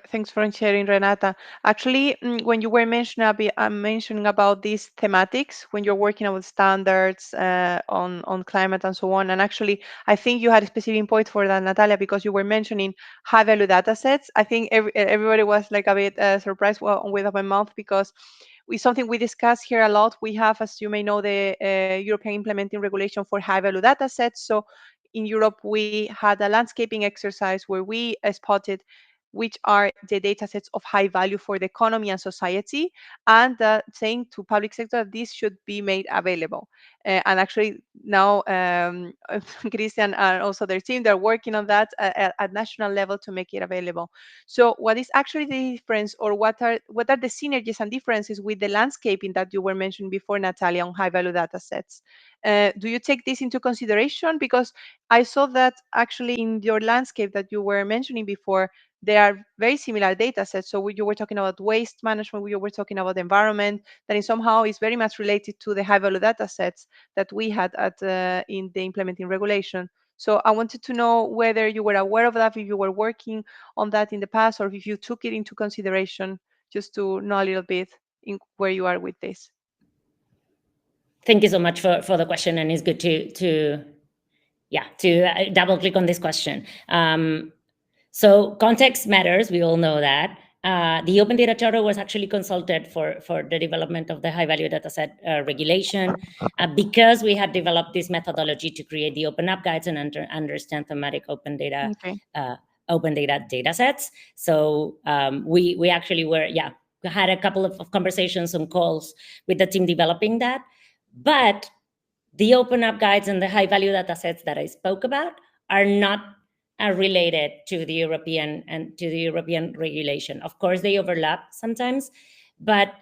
Speaker 1: sharing, Renata. Actually, when you were mentioning about these thematics, when you're working on standards on climate and so on, and actually, I think you had a specific point for that, Natalia, because you were mentioning high value data sets. I think everybody was like a bit surprised with open mouth because it's something we discuss here a lot. We have, as you may know, the European implementing regulation for high value data sets. So in Europe, we had a landscaping exercise where we spotted which are the data sets of high value for the economy and society, and saying to public sector that this should be made available. And actually now Christian and also their team, they're working on that at national level to make it available. So what is actually the difference, or what are the synergies and differences with the landscaping that you were mentioning before, Natalia, on high value data sets? Do you take this into consideration? Because I saw that actually in your landscape that you were mentioning before, there are very similar data sets. So you were talking about waste management, you were talking about environment, that in somehow is very much related to the high value data sets that we had in the implementing regulation. So I wanted to know whether you were aware of that, if you were working on that in the past, or if you took it into consideration, just to know a little bit in where you are with this.
Speaker 4: Thank you so much for the question, and it's good to double click on this question. So context matters, we all know that. The Open Data Charter was actually consulted for the development of the high value dataset regulation because we had developed this methodology to create the open up guides and understand thematic open data data sets. So we actually had a couple of conversations and calls with the team developing that. But the open up guides and the high value data sets that I spoke about are not related to the European regulation. Of course, they overlap sometimes, but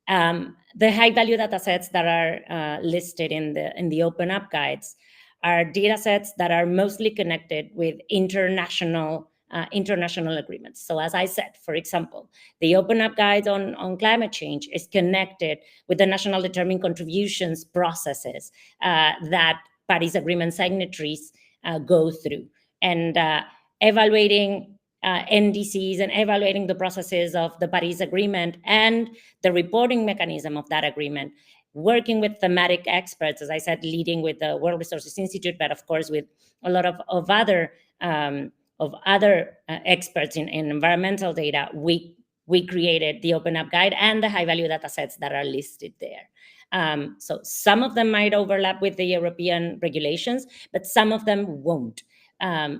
Speaker 4: the high value data sets that are listed in the open up guides are data sets that are mostly connected with international agreements. So as I said, for example, the Open Up Guide on climate change is connected with the national determined contributions processes that Paris Agreement signatories go through. And evaluating NDCs and evaluating the processes of the Paris Agreement and the reporting mechanism of that agreement, working with thematic experts, as I said, leading with the World Resources Institute, but of course with a lot of other experts in environmental data, we created the Open Up Guide and the high value data sets that are listed there. So some of them might overlap with the European regulations, but some of them won't,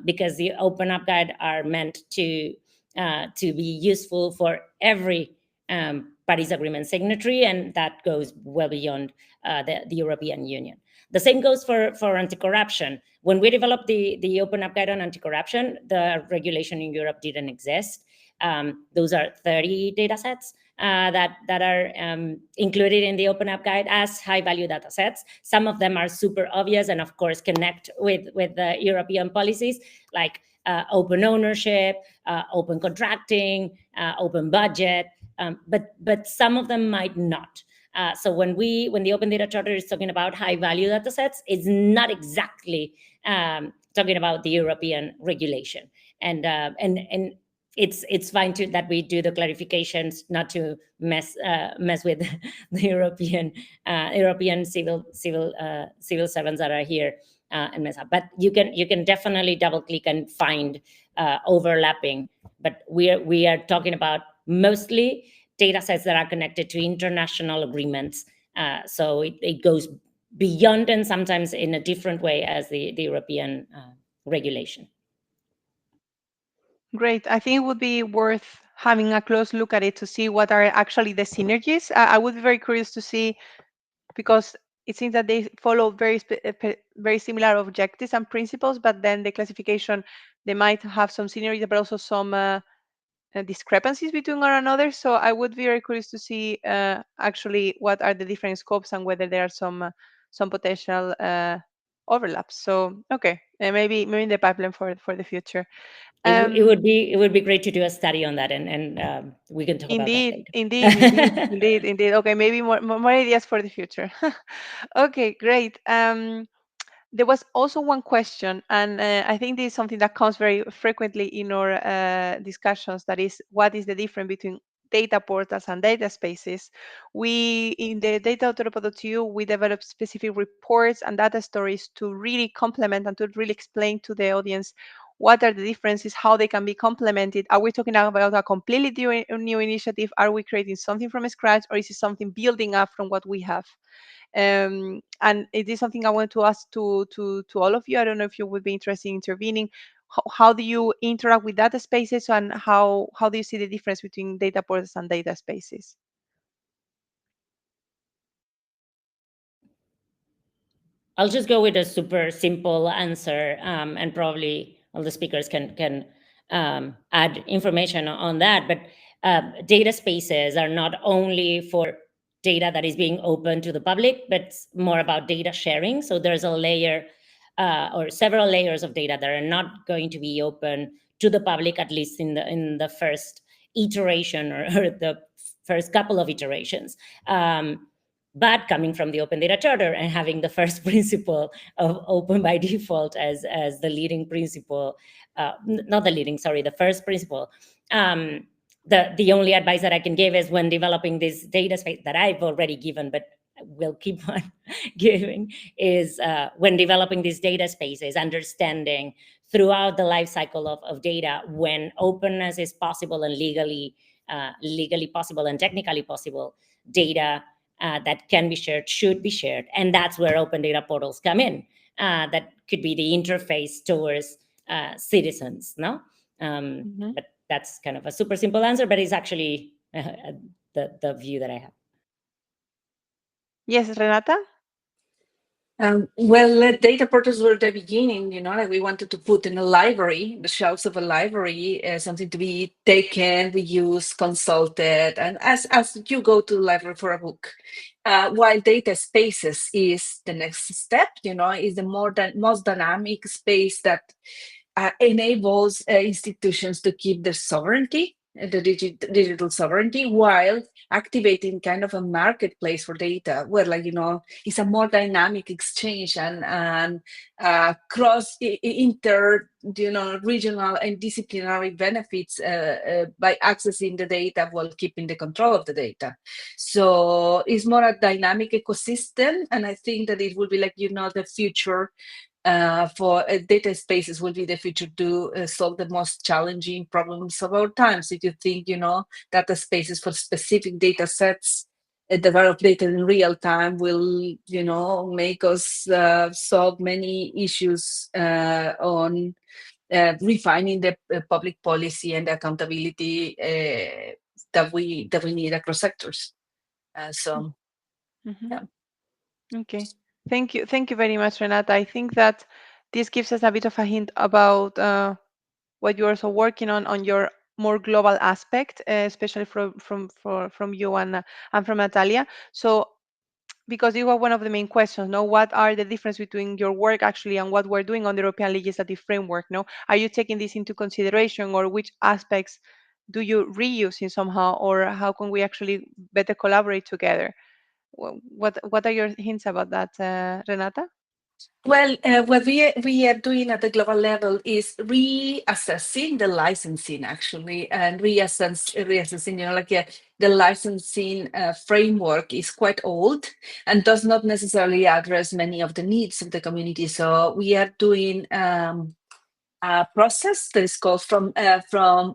Speaker 4: because the Open Up Guide are meant to be useful for every Paris Agreement signatory, and that goes well beyond the European Union. The same goes for anti-corruption. When we developed the Open Up Guide on anti-corruption, the regulation in Europe didn't exist. Those are 30 data sets that are included in the Open Up Guide as high-value data sets. Some of them are super obvious and, of course, connect with the European policies, like open ownership, open contracting, open budget, but some of them might not. So when the Open Data Charter is talking about high-value data sets, it's not exactly talking about the European regulation. And it's fine that we do the clarifications, not to mess with the European civil servants that are here and mess up. But you can definitely double click and find overlapping. But we are talking about mostly data sets that are connected to international agreements. So it goes beyond and sometimes in a different way as the European regulation.
Speaker 1: Great. I think it would be worth having a close look at it to see what are actually the synergies. I would be very curious to see, because it seems that they follow very similar objectives and principles, but then the classification, they might have some synergy, but also some discrepancies between one another. So I would be very curious to see actually what are the different scopes and whether there are some potential overlaps. So okay, maybe in the pipeline for the future.
Speaker 4: It would be great to do a study on that, and we can talk about that later.
Speaker 1: Indeed. Okay, maybe more ideas for the future. Okay, great. There was also one question, and I think this is something that comes very frequently in our discussions. That is, what is the difference between data portals and data spaces? We, in the data.europa.eu, we develop specific reports and data stories to really complement and to really explain to the audience what are the differences, how they can be complemented. Are we talking about a completely new initiative? Are we creating something from scratch, or is it something building up from what we have? And it is something I want to ask to all of you. I don't know if you would be interested in intervening. How do you interact with data spaces, and how do you see the difference between data portals and data spaces?
Speaker 4: I'll just go with a super simple answer, and probably all the speakers can add information on that. But data spaces are not only for data that is being open to the public, but more about data sharing. So there's a layer or several layers of data that are not going to be open to the public, at least in the first iteration or the first couple of iterations. But coming from the Open Data Charter and having the first principle of open by default as the leading principle, not the leading, sorry, the first principle, the only advice that I can give is, when developing this data space that I've already given, but will keep on giving, is when developing these data spaces, understanding throughout the life cycle of data, when openness is possible and legally possible and technically possible, data that can be shared should be shared. And that's where open data portals come in. That could be the interface towards citizens, no? But that's kind of a super simple answer, but it's actually the view that I have.
Speaker 1: Yes, Renata?
Speaker 2: Well, data portals were the beginning, like we wanted to put in a library, the shelves of a library, something to be taken, reused, consulted, and as you go to the library for a book. While data spaces is the next step, is the most dynamic space that enables institutions to keep their sovereignty, the digital sovereignty, while activating kind of a marketplace for data, where it's a more dynamic exchange and cross regional and disciplinary benefits by accessing the data while keeping the control of the data. So it's more a dynamic ecosystem, and I think that it will be the future for data spaces will be the future to solve the most challenging problems of our times. If you think, data spaces for specific data sets, develop data in real time will, make us solve many issues on refining the public policy and accountability that we need across sectors. Yeah.
Speaker 1: Okay. Thank you very much, Renata. I think that this gives us a bit of a hint about what you're also working on your more global aspect, especially from you and from Natalia. So, because you were one of the main questions, no, what are the difference between your work actually and what we're doing on the European legislative framework? No, are you taking this into consideration, or which aspects do you reuse in somehow, or how can we actually better collaborate together? What are your hints about that, Renata?
Speaker 2: Well, what we are doing at the global level is reassessing the licensing, actually, and reassessing. The licensing framework is quite old and does not necessarily address many of the needs of the community. So we are doing a process that is called from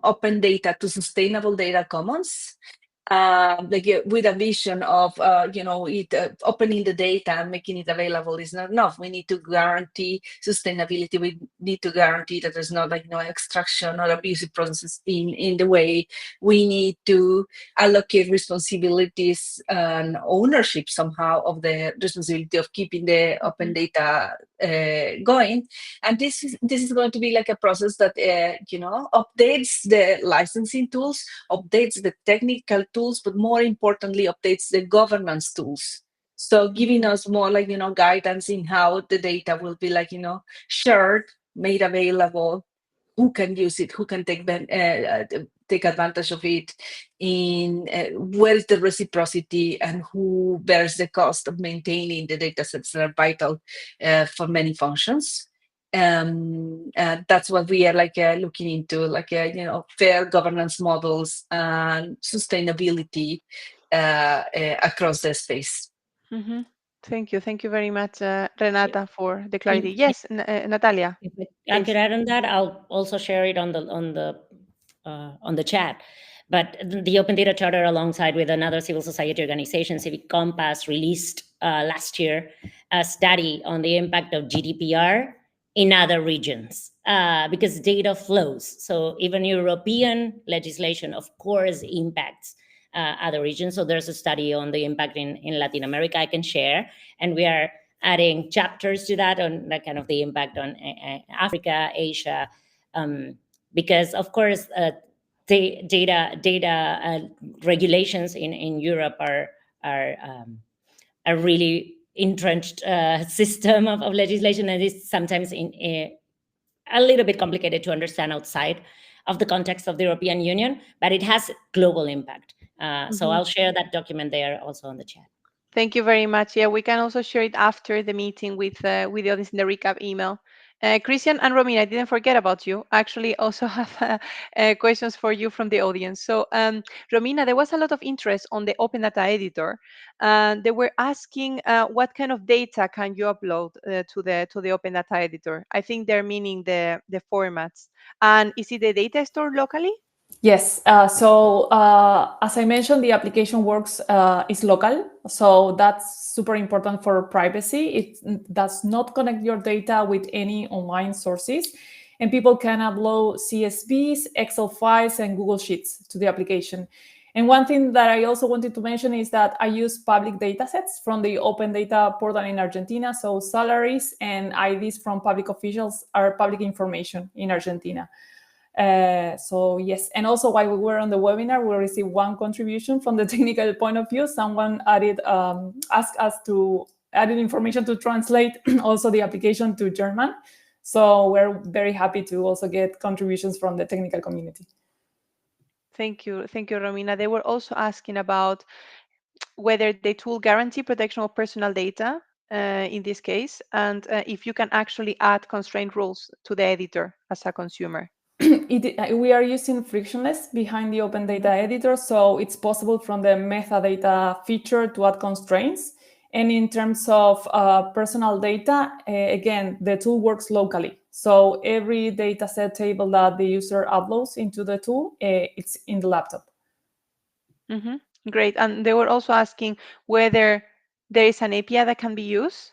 Speaker 2: open data to sustainable data commons. with a vision of opening the data and making it available is not enough. We need to guarantee sustainability. We need to guarantee that there's not extraction or abusive processes in the way. We need to allocate responsibilities and ownership somehow of the responsibility of keeping the open data going. And this is going to be like a process that updates the licensing tools, updates the technical tools, but more importantly, updates the governance tools. So giving us more guidance in how the data will be shared, made available, who can use it, who can take advantage of it, in where is the reciprocity, and who bears the cost of maintaining the data sets that are vital for many functions. That's what we are looking into, fair governance models and sustainability across the space.
Speaker 1: Thank you. Thank you very much, Renata, for the clarity. Yes, Natalia,
Speaker 4: If I
Speaker 1: please.
Speaker 4: could add on that, I'll also share it on the chat. But the Open Data Charter, alongside with another civil society organization, Civic Compass, released last year a study on the impact of GDPR in other regions, because data flows. So even European legislation, of course, impacts other regions. So there's a study on the impact in Latin America I can share, and we are adding chapters to that on that kind of the impact on Africa, Asia, because of course data regulations in Europe are a really entrenched system of legislation, and it's sometimes a little bit complicated to understand outside of the context of the European Union, but it has global impact. So I'll share that document there also on the chat.
Speaker 1: Thank you very much. Yeah, we can also share it after the meeting with the audience in the recap email. Christian and Romina, I didn't forget about you. Actually, also have questions for you from the audience. So, Romina, there was a lot of interest on the Open Data Editor. They were asking what kind of data can you upload to the Open Data Editor. I think they're meaning the formats. And is it the data stored locally?
Speaker 3: Yes. As I mentioned, the application works is local, so that's super important for privacy. It does not connect your data with any online sources, and people can upload CSVs, Excel files, and Google Sheets to the application. And one thing that I also wanted to mention is that I use public data sets from the Open Data Portal in Argentina. So salaries and IDs from public officials are public information in Argentina. So yes, and also while we were on the webinar, we received one contribution from the technical point of view. Someone asked us to add information to translate also the application to German. So we're very happy to also get contributions from the technical community.
Speaker 1: Thank you, Romina. They were also asking about whether the tool guarantee protection of personal data in this case, and if you can actually add constraint rules to the editor as a consumer.
Speaker 3: We are using frictionless behind the Open Data Editor, so it's possible from the metadata feature to add constraints. And in terms of personal data, again, the tool works locally. So every dataset table that the user uploads into the tool, it's in the laptop.
Speaker 1: Great. And they were also asking whether there is an API that can be used.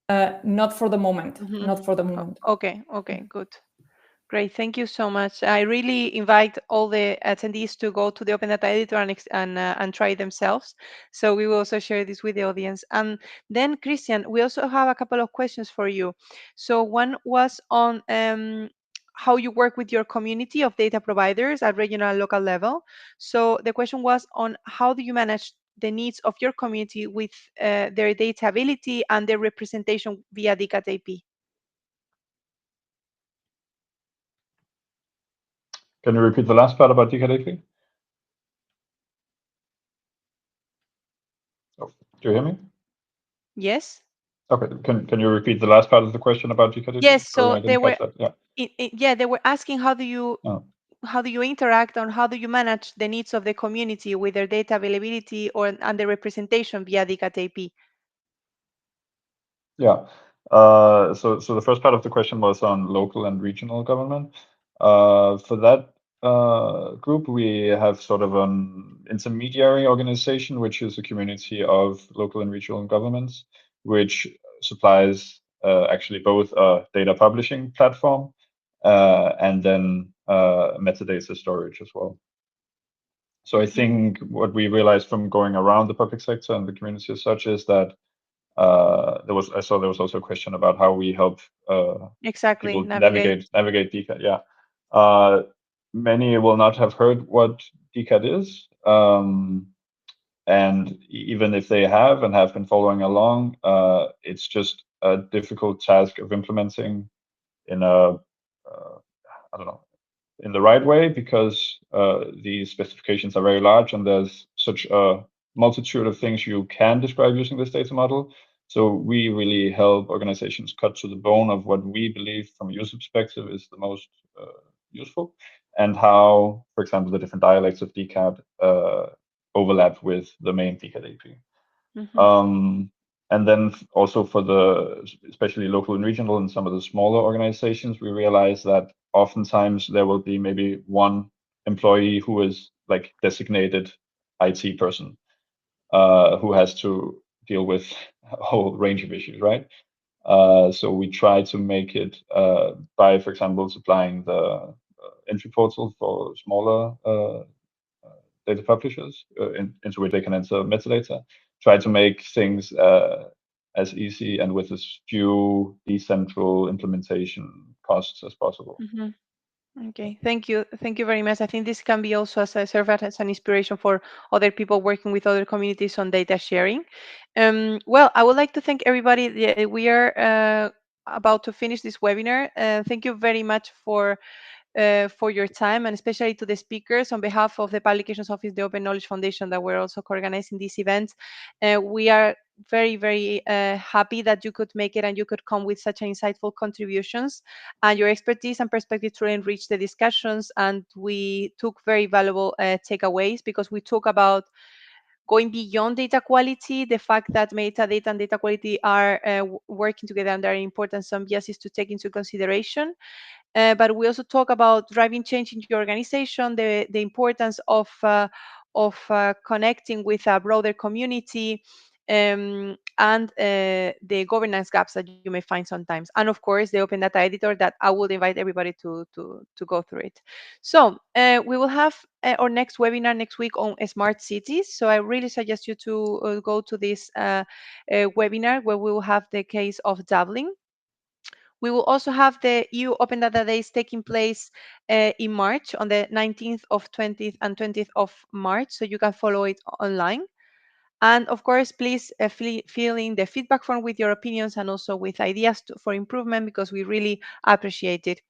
Speaker 3: Not for the moment. Not for the moment.
Speaker 1: Okay, good. Great, thank you so much. I really invite all the attendees to go to the Open Data Editor and try it themselves. So we will also share this with the audience. And then, Christian, we also have a couple of questions for you. So one was on how you work with your community of data providers at regional and local level. So the question was on how do you manage the needs of your community with their data ability and their representation via data.apa.
Speaker 5: Can you repeat the last part about data.apa? Oh, do you hear me?
Speaker 1: Yes.
Speaker 5: Okay. Can you repeat the last part of the question about data.apa?
Speaker 1: Yes.
Speaker 5: Sorry,
Speaker 1: So
Speaker 5: I
Speaker 1: they
Speaker 5: didn't
Speaker 1: were,
Speaker 5: catch that.
Speaker 1: yeah, they were asking how do you
Speaker 5: Oh.
Speaker 1: how do you interact and how do you manage the needs of the community with their data availability and the representation via data.apa.
Speaker 5: Yeah. So the first part of the question was on local and regional government. For that, group, we have sort of an intermediary organization, which is a community of local and regional governments, which supplies actually both a data publishing platform and then metadata storage as well. So I think what we realized from going around the public sector and the community as such is that I saw there was also a question about how we help
Speaker 1: Exactly,
Speaker 5: people
Speaker 1: navigate.
Speaker 5: navigate DCAT. Yeah, many will not have heard what DCAT is, and even if they have and have been following along, it's just a difficult task of implementing in a I don't know, in the right way, because these specifications are very large and there's such a multitude of things you can describe using this data model. So we really help organizations cut to the bone of what we believe from a user perspective is the most useful, and how, for example, the different dialects of DCAT overlap with the main DCAT AP. And then also for the, especially local and regional and some of the smaller organizations, we realize that oftentimes there will be maybe one employee who is like designated IT person, who has to deal with a whole range of issues, right? So we try to make it by, for example, supplying the entry portal for smaller data publishers into which they can enter metadata, try to make things as easy and with as few decentral implementation costs as possible.
Speaker 1: Okay, thank you very much. I think this can be also as a serve as an inspiration for other people working with other communities on data sharing. Well, I would like to thank everybody. We are about to finish this webinar. Thank you very much for your time, and especially to the speakers. On behalf of the Publications Office, the Open Knowledge Foundation, that we're also organizing these events, we are very, very happy that you could make it and you could come with such insightful contributions. And your expertise and perspective truly enriched the discussions, and we took very valuable takeaways, because we talk about going beyond data quality, the fact that metadata and data quality are working together and there are important some biases to take into consideration. But we also talk about driving change in your organization, the importance of connecting with a broader community, and the governance gaps that you may find sometimes, and of course the open data editor that I would invite everybody to go through it. So we will have our next webinar next week on smart cities. So I really suggest you to go to this webinar, where we will have the case of Dublin. We will also have the EU Open Data Days taking place in March, on the 19th of 20th and 20th of March, so you can follow it online. And of course, please fill in the feedback form with your opinions and also with ideas for improvement, because we really appreciate it.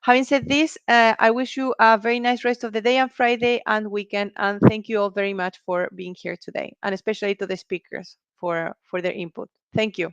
Speaker 1: Having said this, I wish you a very nice rest of the day and Friday and weekend. And thank you all very much for being here today, and especially to the speakers for their input. Thank you.